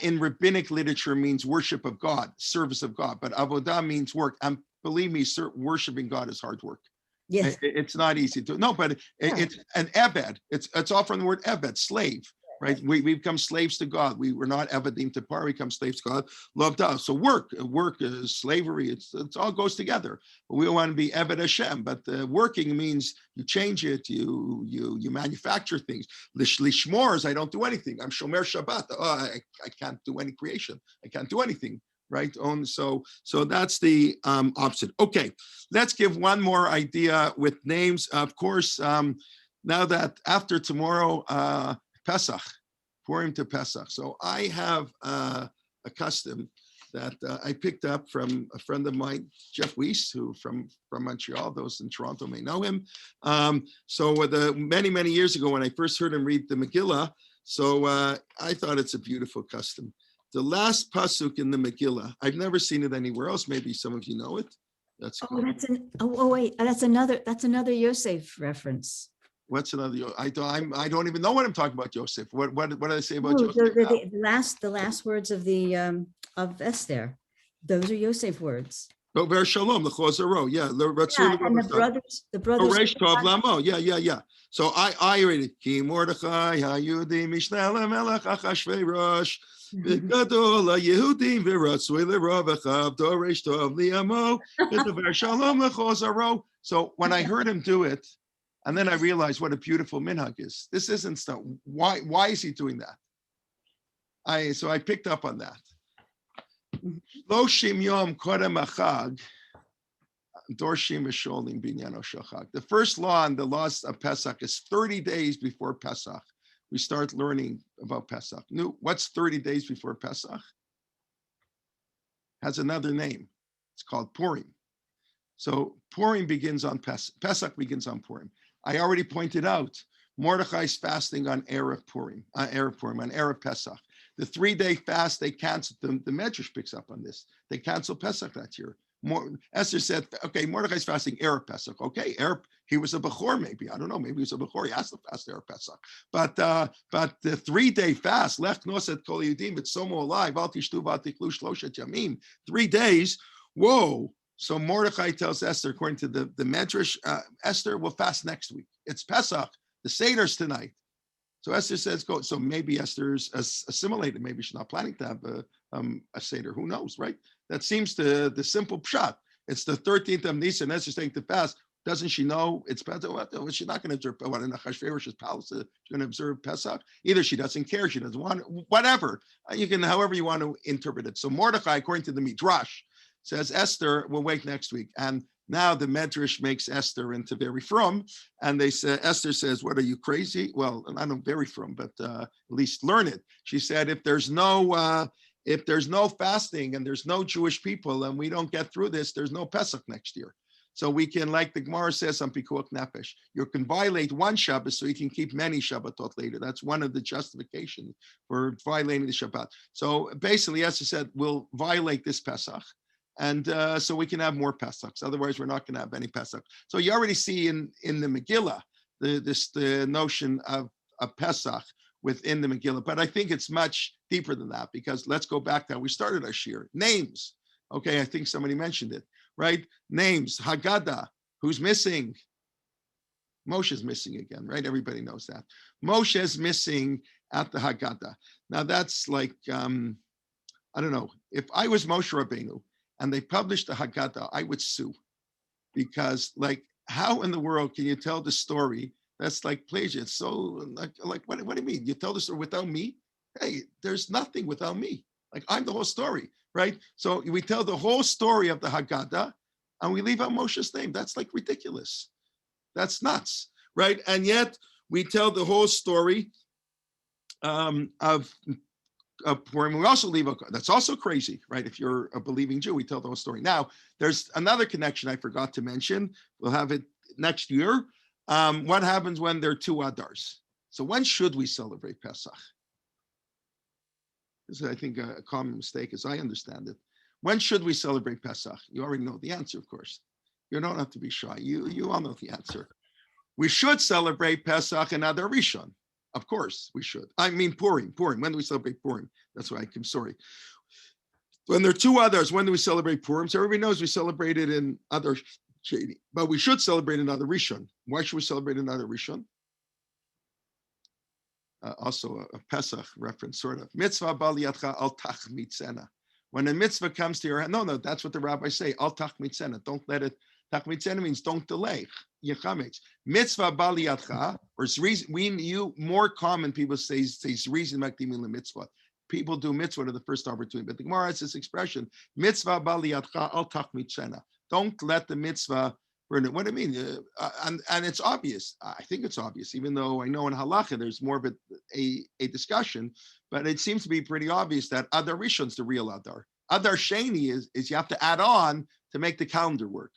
in rabbinic literature means worship of God, service of God. But avodah means work. And believe me, worshiping God is hard work. Yes, it's not easy to. No, but it's an ebed. It's all from the word ebed, slave. Right, we become slaves to God. We were not evadim to par. We become slaves to God. Loved us. So work is slavery. It's all goes together. But we want to be eved Hashem. But working means you change it. You manufacture things. Lishmor is I don't do anything. I'm shomer Shabbat. I can't do any creation. I can't do anything. Right. So that's the opposite. Okay, let's give one more idea with names. Of course, now that after tomorrow. Pesach, Purim to Pesach. So I have a custom that I picked up from a friend of mine, Jeff Weiss, who from Montreal. Those in Toronto may know him. So many years ago, when I first heard him read the Megillah, so I thought it's a beautiful custom. The last pasuk in the Megillah, I've never seen it anywhere else. Maybe some of you know it. That's that's another Yosef reference. What's another? I don't even know what I'm talking about, Joseph. What did I say about Joseph? The last words of of Esther. Those are Yosef words. Oh, ver shalom l'chozaro. Yeah, and the brothers. Reish tov lamo. Yeah. So I read it. Ki Mordechai hayudi mishneh lemelech Achashverosh v'gadol haYehudim v'ratzui l'rovachav do reish tov liamo v'ver shalom l'chozaro. So when I heard him do it. And then I realized what a beautiful minhag is. This isn't stuff. Why is he doing that? So I picked up on that. Loshim Yom Kodem Achag, Dorshim Esholim Binyano Shachag. The first law in the laws of Pesach is 30 days before Pesach. We start learning about Pesach. What's 30 days before Pesach? Has another name. It's called Purim. So Purim begins on Pesach. Pesach begins on Purim. I already pointed out Mordechai's fasting on Erev Purim, on Erev Pesach. The 3-day fast, they canceled, the Medrash picks up on this. They canceled Pesach that year. Esther said, okay, Mordechai's fasting Erev Pesach. Okay, he was a Bechor maybe. I don't know, maybe he was a Bechor. He has to fast Erev Pesach. But the 3-day fast, Lech Noset Kol Yudim, it's Somo alive, Al Tishtu Val Tichlu Shloshet Yamim, 3 days, whoa. So Mordechai tells Esther, according to the Medrash, Esther will fast next week. It's Pesach, the Seder's tonight. So Esther says, go. So maybe Esther's assimilated. Maybe she's not planning to have a Seder. Who knows, right? That seems to the simple pshat. It's the 13th of Nisan. Esther's saying to fast. Doesn't she know it's Pesach? She's not going to observe what in Achashverosh's palace. She's going to observe Pesach. Either she doesn't care, she doesn't want it, whatever. You can, however you want to interpret it. So Mordechai, according to the Midrash, says Esther will wait next week. And now the Medrash makes Esther into very from, and they say Esther says, "What are you crazy?" Well, I don't very from, but at least learn it. She said, if there's no fasting and there's no Jewish people and we don't get through this, there's no Pesach next year. So we can, like the Gemara says on Pikuach Nefesh, you can violate one Shabbat so you can keep many Shabbatot later. That's one of the justifications for violating the Shabbat. So basically, Esther said, we'll violate this Pesach. And so we can have more Pesachs. Otherwise, we're not going to have any Pesach. So you already see in the Megillah, the notion of Pesach within the Megillah. But I think it's much deeper than that, because let's go back to how we started our shir. Names. Okay, I think somebody mentioned it, right? Names. Haggadah. Who's missing? Moshe's missing again, right? Everybody knows that. Moshe's missing at the Haggadah. Now that's like, I don't know. If I was Moshe Rabbeinu, and they published the Haggadah, I would sue, because like, how in the world can you tell the story that's like plagiarism? It's so like what do you mean? You tell the story without me? Hey, there's nothing without me. Like, I'm the whole story, right? So we tell the whole story of the Haggadah and we leave out Moshe's name. That's like ridiculous. That's nuts, right? And yet we tell the whole story of Purim. We also leave, that's also crazy, right? If you're a believing Jew, we tell the whole story. Now, there's another connection I forgot to mention. We'll have it next year. What happens when there are 2 Adars? So when should we celebrate Pesach? This is, I think, a common mistake, as I understand it. When should we celebrate Pesach? You already know the answer, of course. You don't have to be shy. You all know the answer. We should celebrate Pesach and Adar Rishon. Of course, we should. I mean, Purim. When do we celebrate Purim? That's why I'm sorry. When there are 2 others, when do we celebrate Purim? So everybody knows we celebrate it in Adar Sheni, but we should celebrate another Rishon. Why should we celebrate another Rishon? Also a Pesach reference, sort of. Mitzvah bal yadcha al tachmitzena. When a mitzvah comes to your hand, no, that's what the rabbis say. Al tachmitzena. Don't let it. Tachmitzena means don't delay. Yechametz. Mitzvah bal yadcha, or more common people say reason makdimin le mitzvah. People do mitzvah to the first opportunity, but the Gemara has this expression: mitzvah bal yadcha al tachmitzena. Don't let the mitzvah burn it. What do you mean? And it's obvious. I think it's obvious, even though I know in halacha there's more of a discussion, but it seems to be pretty obvious that Adar Rishon's the real Adar. Adar Sheni is you have to add on to make the calendar work.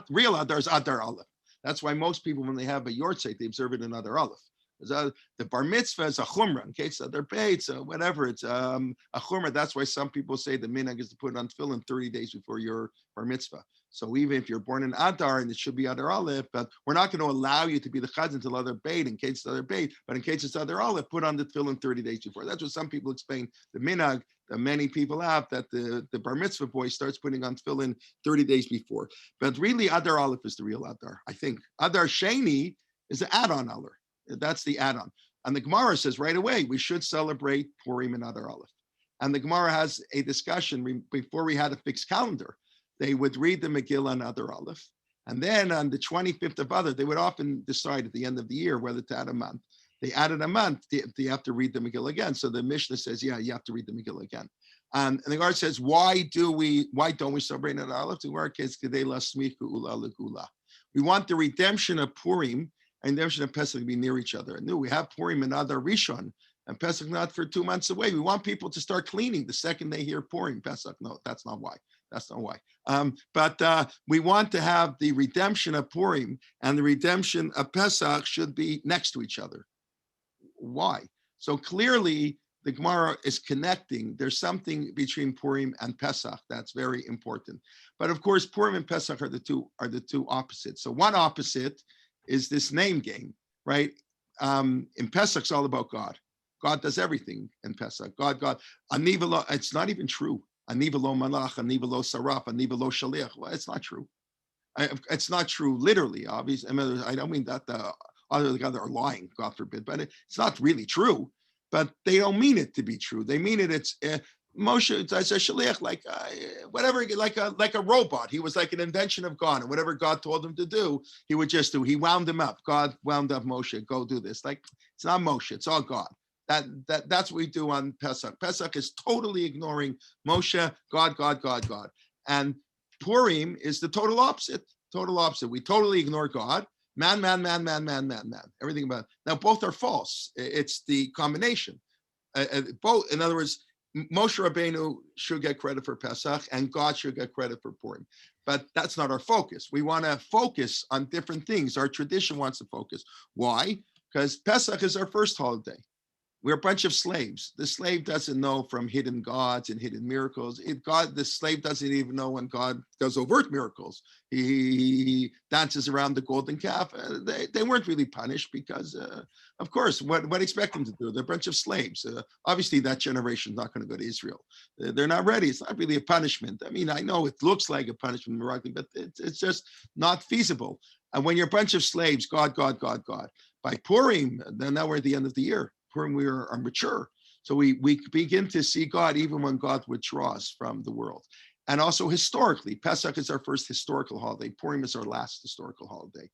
Real Adar is Adar Aleph. That's why most people, when they have a yortzeit, they observe it in Adar Aleph. The bar mitzvah is a chumrah, in case they're paid, so whatever, it's a chumrah. That's why some people say the minhag is to put on tefillin 30 days before your bar mitzvah. So even if you're born in Adar and it should be Adar Aleph, but we're not going to allow you to be the chazan until other bait, in case it's other bait, but in case it's Adar Aleph, put on the tefillin 30 days before. That's what some people explain the minhag that many people have, that the bar mitzvah boy starts putting on tefillin 30 days before. But really Adar Aleph is the real Adar, I think. Adar Sheni is the add-on Aleph. That's the add-on. And the Gemara says right away, we should celebrate Purim and Adar Aleph. And the Gemara has a discussion before we had a fixed calendar. They would read the Megillah and Adar Aleph. And then on the 25th of Adar, they would often decide at the end of the year whether to add a month. They added a month, they have to read the Megillah again. So the Mishnah says, yeah, you have to read the Megillah again. And the Gemara says, why don't we celebrate an Aleph? The Gemara says, we want the redemption of Purim and the redemption of Pesach to be near each other. And we have Purim and Adar Rishon, and Pesach not for 2 months away. We want people to start cleaning the second they hear Purim. Pesach, no, that's not why. That's not why. But we want to have the redemption of Purim and the redemption of Pesach should be next to each other. Why? So clearly, the Gemara is connecting. There's something between Purim and Pesach that's very important. But of course, Purim and Pesach are the two opposites. So one opposite is this name game, right? In Pesach, it's all about God. God does everything in Pesach. God. Anivalo, it's not even true. Anivalo malach, anivalo saraf, anivalo shaliach. Well, it's not true. It's not true literally, obviously. I don't mean that the other are lying, God forbid, but it's not really true. But they don't mean it to be true. They mean it. It's Moshe. It's a shaliach, like whatever, like a robot. He was like an invention of God, and whatever God told him to do, he would just do. He wound him up. God wound up Moshe. Go do this. Like it's not Moshe. It's all God. That's what we do on Pesach. Pesach is totally ignoring Moshe, God. And Purim is the total opposite. Total opposite. We totally ignore God. Man. Everything about it. Now, both are false. It's the combination. Both, in other words, Moshe Rabbeinu should get credit for Pesach and God should get credit for Purim. But that's not our focus. We want to focus on different things. Our tradition wants to focus. Why? Because Pesach is our first holiday. We're a bunch of slaves. The slave doesn't know from hidden gods and hidden miracles. The slave doesn't even know when God does overt miracles. He dances around the golden calf. They weren't really punished because, of course, what expect them to do? They're a bunch of slaves. Obviously, that generation's not going to go to Israel. They're not ready. It's not really a punishment. I mean, I know it looks like a punishment, but it's just not feasible. And when you're a bunch of slaves, God. By Purim, then now we're at the end of the year. Purim, we are mature. So we begin to see God even when God withdraws from the world. And also historically, Pesach is our first historical holiday. Purim is our last historical holiday.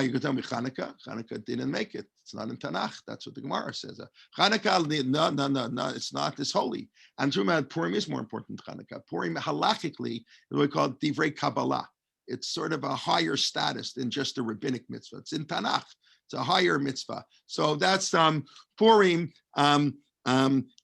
You could tell me Hanukkah. Hanukkah didn't make it. It's not in Tanakh. That's what the Gemara says. Hanukkah, no, it's not as holy. And Purim is more important than Hanukkah. Purim, halachically, is what we call Divrei Kabbalah. It's sort of a higher status than just a rabbinic mitzvah. It's in Tanakh. It's a higher mitzvah. So that's Purim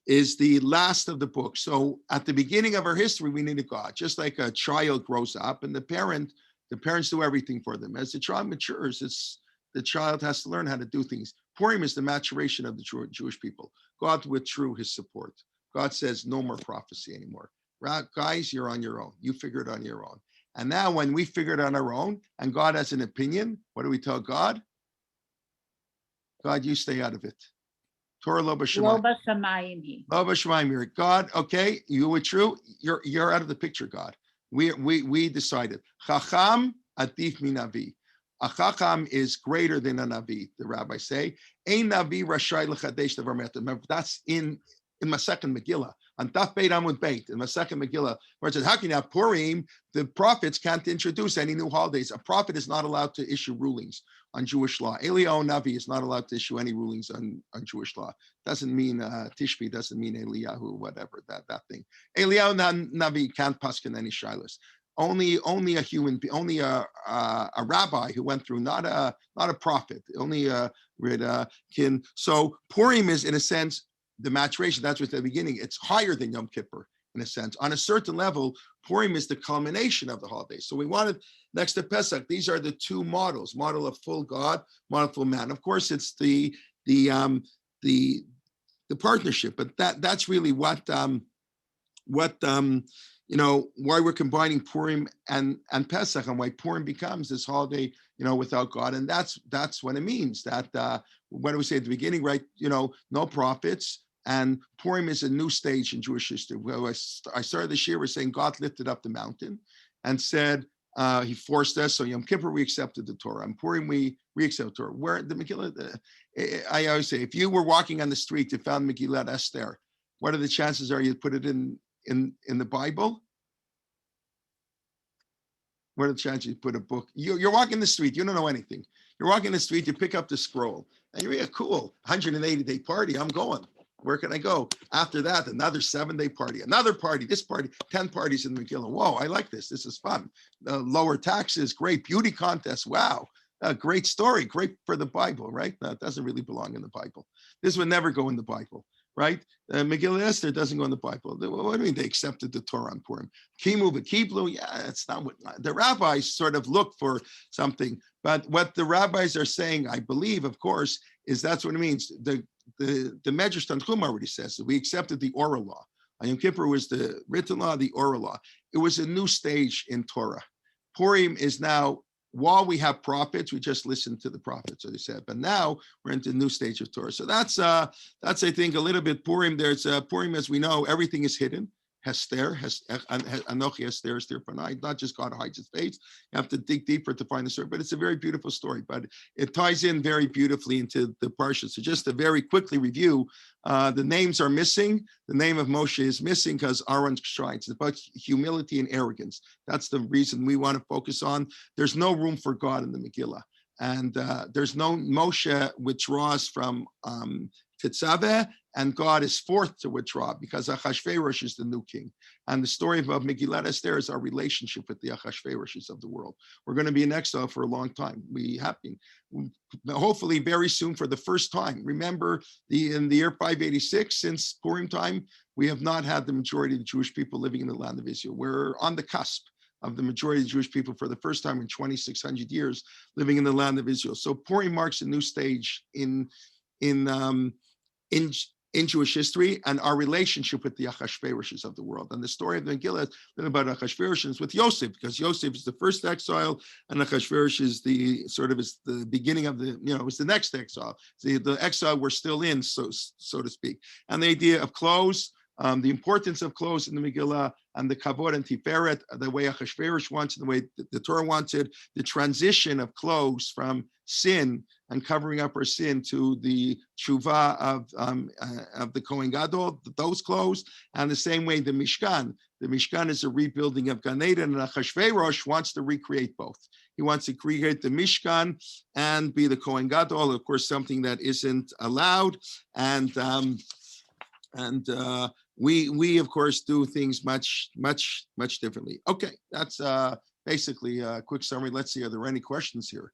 is the last of the book. So at the beginning of our history, we needed God. Just like a child grows up and the parents do everything for them. As the child matures, the child has to learn how to do things. Purim is the maturation of the Jewish people. God withdrew his support. God says, no more prophecy anymore. Guys, you're on your own. You figure it on your own. And now when we figure it on our own and God has an opinion, what do we tell God? God, you stay out of it. Torah lo b'shamayim. Lo b'shamayim. God, okay, you were true. You're out of the picture, God. We decided. Chacham atif min navi. A chacham is greater than a navi. The rabbis say. Ein navi rashai l'chadesh davar me'atam. That's in Masechet Megillah. On Daf Beit Amud Beit in Masechet Megillah, where it says, how can you have Purim? The prophets can't introduce any new holidays. A prophet is not allowed to issue rulings on Jewish law. Eliyahu Navi is not allowed to issue any rulings on Jewish law. Doesn't mean Tishbi, doesn't mean Eliyahu, whatever, that thing. Eliyahu Navi can't paskin any shilas. Only a human, only a rabbi who went through, not a prophet. Only can. So Purim is, in a sense, the maturation. That's what's at the beginning. It's higher than Yom Kippur in a sense. On a certain level, Purim is the culmination of the holidays. So we wanted next to Pesach. These are the two models: model of full God, model of full man. Of course, it's the partnership, but that's really what why we're combining Purim and Pesach, and why Purim becomes this holiday, without God. And that's what it means. That what do we say at the beginning, right? No prophets. And Purim is a new stage in Jewish history. Well, I started this year with saying God lifted up the mountain and said he forced us. So Yom Kippur, we accepted the Torah. And Purim, we accepted the Torah. Where the Megillah, I always say, if you were walking on the street, you found Megillah Esther, what are the chances are you put it in the Bible? What are the chances you put a book? You're walking the street, you don't know anything. You're walking the street, you pick up the scroll, and you're cool, 180-day party, I'm going. Where can I go? After that, another 7-day party, another party, this party, 10 parties in the Megillah. Whoa, I like this. This is fun. Lower taxes, great. Beauty contest. Wow. Great story. Great for the Bible, right? That doesn't really belong in the Bible. This would never go in the Bible, right? Megillah Esther doesn't go in the Bible. What do you mean they accepted the Torah on Purim? Kimu v'kiblu, yeah, that's not what the rabbis sort of look for something. But what the rabbis are saying, I believe, of course, is that's what it means. The Medrash Tanchum already says that we accepted the oral law. Yom Kippur was the written law, the oral law. It was a new stage in Torah. Purim is now, while we have prophets, we just listen to the prophets, as they said. But now we're into a new stage of Torah. So that's I think, a little bit Purim. There's Purim, as we know, everything is hidden. Hester, Anochi Esther, Esther Panai, not just God hides his face. You have to dig deeper to find the story, but it's a very beautiful story. But it ties in very beautifully into the Parsha. So just to very quickly review, the names are missing. The name of Moshe is missing because Aaron's shrine. It's about humility and arrogance. That's the reason we want to focus on. There's no room for God in the Megillah. And there's no Moshe withdraws from Tetzaveh, and God is forced to withdraw because Achashverosh is the new king. And the story of Megillat Esther is our relationship with the Achashveroshes of the world. We're going to be in exile for a long time. We have been, hopefully very soon for the first time. Remember, in the year 586, since Purim time, we have not had the majority of the Jewish people living in the land of Israel. We're on the cusp of the majority of the Jewish people for the first time in 2,600 years living in the land of Israel. So Purim marks a new stage in Jewish history and our relationship with the Achashveroshes of the world. And the story of the Megillah is about Achashverosh with Yosef, because Yosef is the first exile, and Achashverosh is the sort of is the beginning of the, it's the next exile. The exile we're still in, so to speak. And the idea of clothes, the importance of clothes in the Megillah, and the kavod and tiferet, the way Achashverosh wants it, the way the Torah wants it, the transition of clothes from sin and covering up our sin to the tshuva of the Kohen Gadol, those clothes, and the same way the Mishkan. The Mishkan is a rebuilding of Gan Eden, and Achashverosh wants to recreate both. He wants to create the Mishkan and be the Kohen Gadol, of course, something that isn't allowed, and we of course do things much differently. Okay, that's basically a quick summary. Let's see, are there any questions here?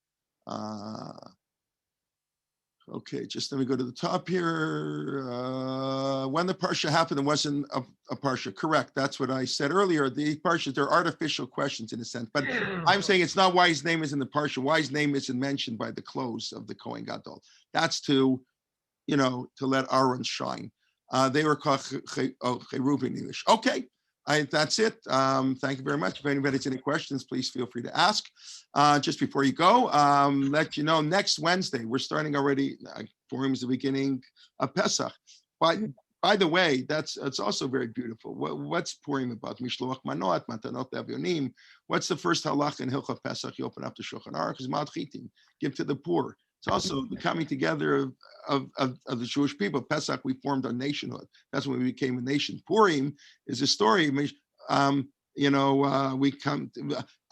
Okay, just let me go to the top here. When the Parsha happened, it wasn't a Parsha. Correct, that's what I said earlier. The Parsha, they're artificial questions in a sense, but I'm saying it's not why his name is in the Parsha, why his name isn't mentioned by the close of the Kohen Gadol. That's to let Aaron shine. They were called Cheruvim in English. Okay, that's it. Thank you very much. If anybody has any questions, please feel free to ask. Just before you go, let you know, next Wednesday, we're starting already. Purim is the beginning of Pesach. By the way, it's also very beautiful. What's Purim about? Mishloach manot, matanot avyonim. What's the first halach in Hilchot Pesach? You open up the Shulchan Aruch, is madchitim, give to the poor. It's also the coming together of the Jewish people. Pesach, we formed our nationhood. That's when we became a nation. Purim is a story. We come.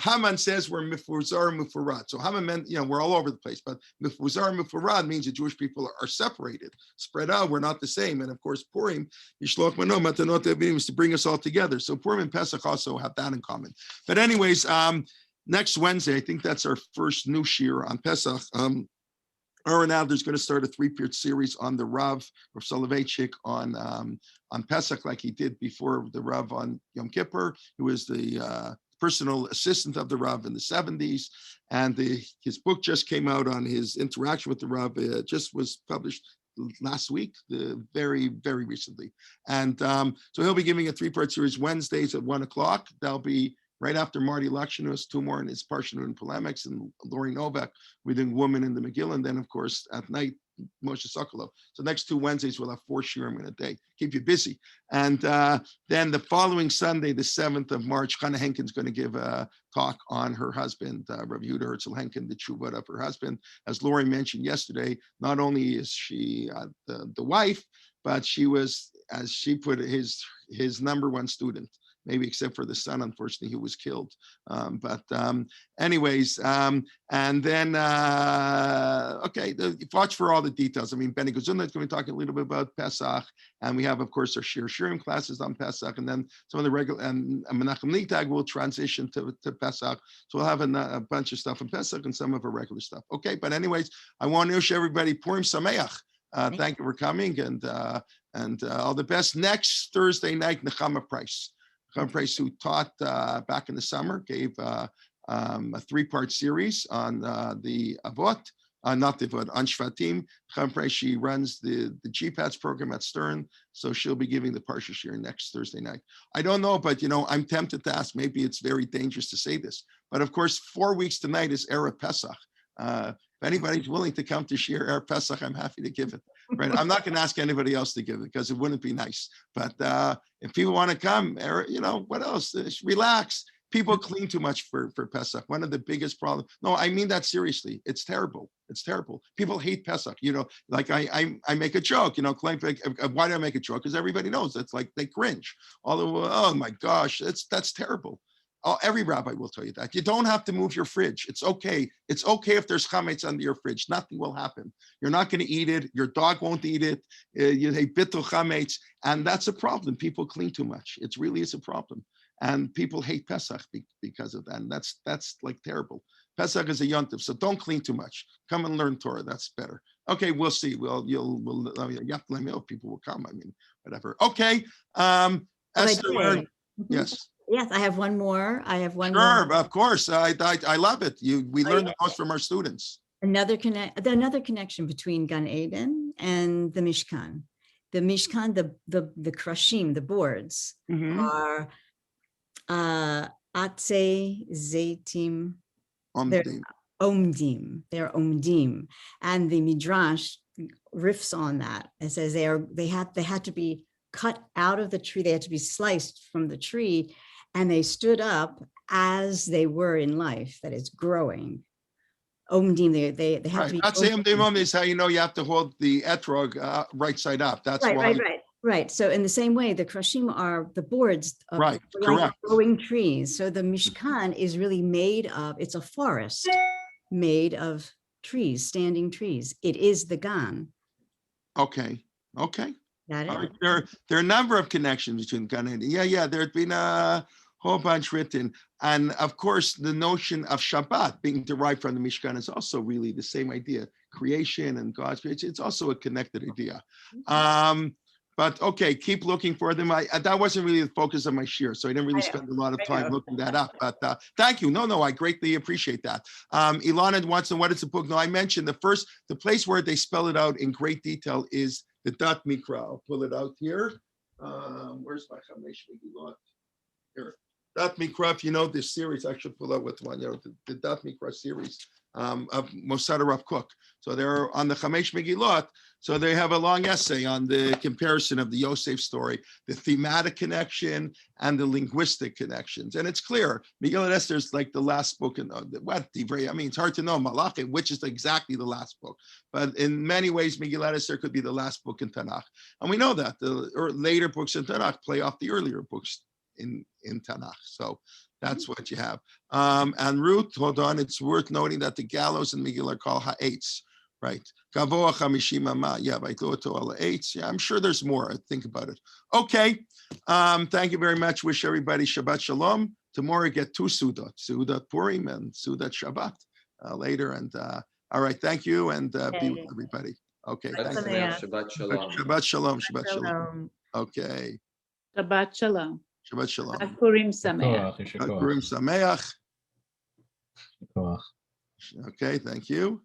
Haman says we're mifuzar mufurad. So Haman meant, we're all over the place. But mifuzar mufurad means the Jewish people are separated, spread out. We're not the same. And of course, Purim, Yishloach Mano Matanot Avim, is to bring us all together. So Purim and Pesach also have that in common. But anyways, next Wednesday, I think that's our first new shir on Pesach. Aaron Adler's going to start a 3-part series on the Rav Soloveitchik on Pesach, like he did before the Rav on Yom Kippur, who was the personal assistant of the Rav in the 70s. And his book just came out on his interaction with the Rav. It just was published last week, very, very recently. And so he'll be giving a 3-part series Wednesdays at 1:00. That'll be right after Marty Lakshanos, two more in his Parshat and Polemics, and Lori Novak reading Woman in the Megillah, and then of course at night Moshe Sokolov. So next 2 Wednesdays we'll have 4 shiurim in a day. Keep you busy. And then the following Sunday, the 7th of March, Chana Henkin's going to give a talk on her husband, Rabbi Yehuda Herzl Henkin, the tshuva of her husband. As Lori mentioned yesterday, not only is she the wife, but she was, as she put it, his number 1 student. maybe except for the son, unfortunately, who was killed. Anyways, and then, okay, watch for all the details. I mean, Benny Gazunda is going to be talking a little bit about Pesach, and we have, of course, our Shir Shirim classes on Pesach, and then some of the regular, and Menachem Leitag will transition to Pesach. So we'll have a bunch of stuff in Pesach and some of our regular stuff. Okay, but anyways, I want to wish everybody Purim Sameach. Thank you for coming, and all the best. Next Thursday night, Nechama Price. Nechama Price, who taught back in the summer, gave a 3-part series on the Avot, not the Avot, on Shvatim. Nechama Price, she runs the GPATS program at Stern, so she'll be giving the Parsha Shir next Thursday night. I don't know, but I'm tempted to ask, maybe it's very dangerous to say this, but of course, 4 weeks tonight is Erev Pesach. If anybody's willing to come to Shir Erev Pesach, I'm happy to give it. Right? I'm not going to ask anybody else to give it because it wouldn't be nice. But if people want to come, what else? Just relax. People clean too much for Pesach. One of the biggest problems. No, I mean that seriously. It's terrible. It's terrible. People hate Pesach. Like I make a joke. Why do I make a joke? Because everybody knows it's like they cringe. Although, oh my gosh, that's terrible. Oh, every rabbi will tell you that. You don't have to move your fridge. It's okay. It's okay if there's chametz under your fridge. Nothing will happen. You're not going to eat it. Your dog won't eat it. You hate bittul chametz, and that's a problem. People clean too much. It really is a problem, and people hate Pesach because of that. And that's like terrible. Pesach is a yontif, so don't clean too much. Come and learn Torah. That's better. Okay, we'll see. You have to let me know if people will come. I mean, whatever. Okay. Esther, yes. Yes, I have one more. Sure, more. of course. I love it. We learn the most from our students. Another connection between Gan Eden and the Mishkan. The Mishkan, the krashim, the boards are Atze Zeitim. Omdim. They're omdim, and the Midrash riffs on that. It says they had to be cut out of the tree. They had to be sliced from the tree. And they stood up as they were in life, that is growing. Omdim, they have to be. That's Omdim is how you have to hold the etrog right side up. That's why. Right. So in the same way, the krashim are the boards of correct. growing trees. So the Mishkan is really it's a forest made of trees, standing trees. It is the Gan. Okay. Got it? There are a number of connections between Gan and yeah. There's been a whole bunch written, and of course, the notion of Shabbat being derived from the Mishkan is also really the same idea: creation and God's creation. It's also a connected idea. But okay, keep looking for them. That wasn't really the focus of my shir, so I didn't really spend a lot of time looking that up. But thank you. No, I greatly appreciate that. Ilana wants to know what is the book. No, I mentioned the place where they spell it out in great detail is the Dat Mikra. I'll pull it out here. Where's my Chamesh Megillot? Here. Dat Mikra, if you know this series, I should pull out with one, the Dat Mikra series of Moshe Rav Kook. So they're on the Chamesh Megillot. So they have a long essay on the comparison of the Yosef story, the thematic connection and the linguistic connections. And it's clear, Megillat Esther is like the last book in Divrei. I mean, it's hard to know Malachi, which is exactly the last book. But in many ways, Megillat Esther could be the last book in Tanakh. And we know that the later books in Tanakh play off the earlier books in Tanakh. So that's what you have. And Ruth, hold on, it's worth noting that the gallows in Megillah are called ha'etz, right? Gavoa chamishim ama, yeah, yeah, I'm sure there's more. Think about it. Okay, thank you very much. Wish everybody Shabbat Shalom. Tomorrow get 2 Sudat Purim and Sudat Shabbat later. And all right, thank you, and be with everybody. Okay, thank you. Shabbat Shalom. Shabbat Shalom. Shabbat Shalom. Okay. Shabbat Shalom. Shabbat Shalom. Purim Sameach. Purim Sameach. Okay, thank you.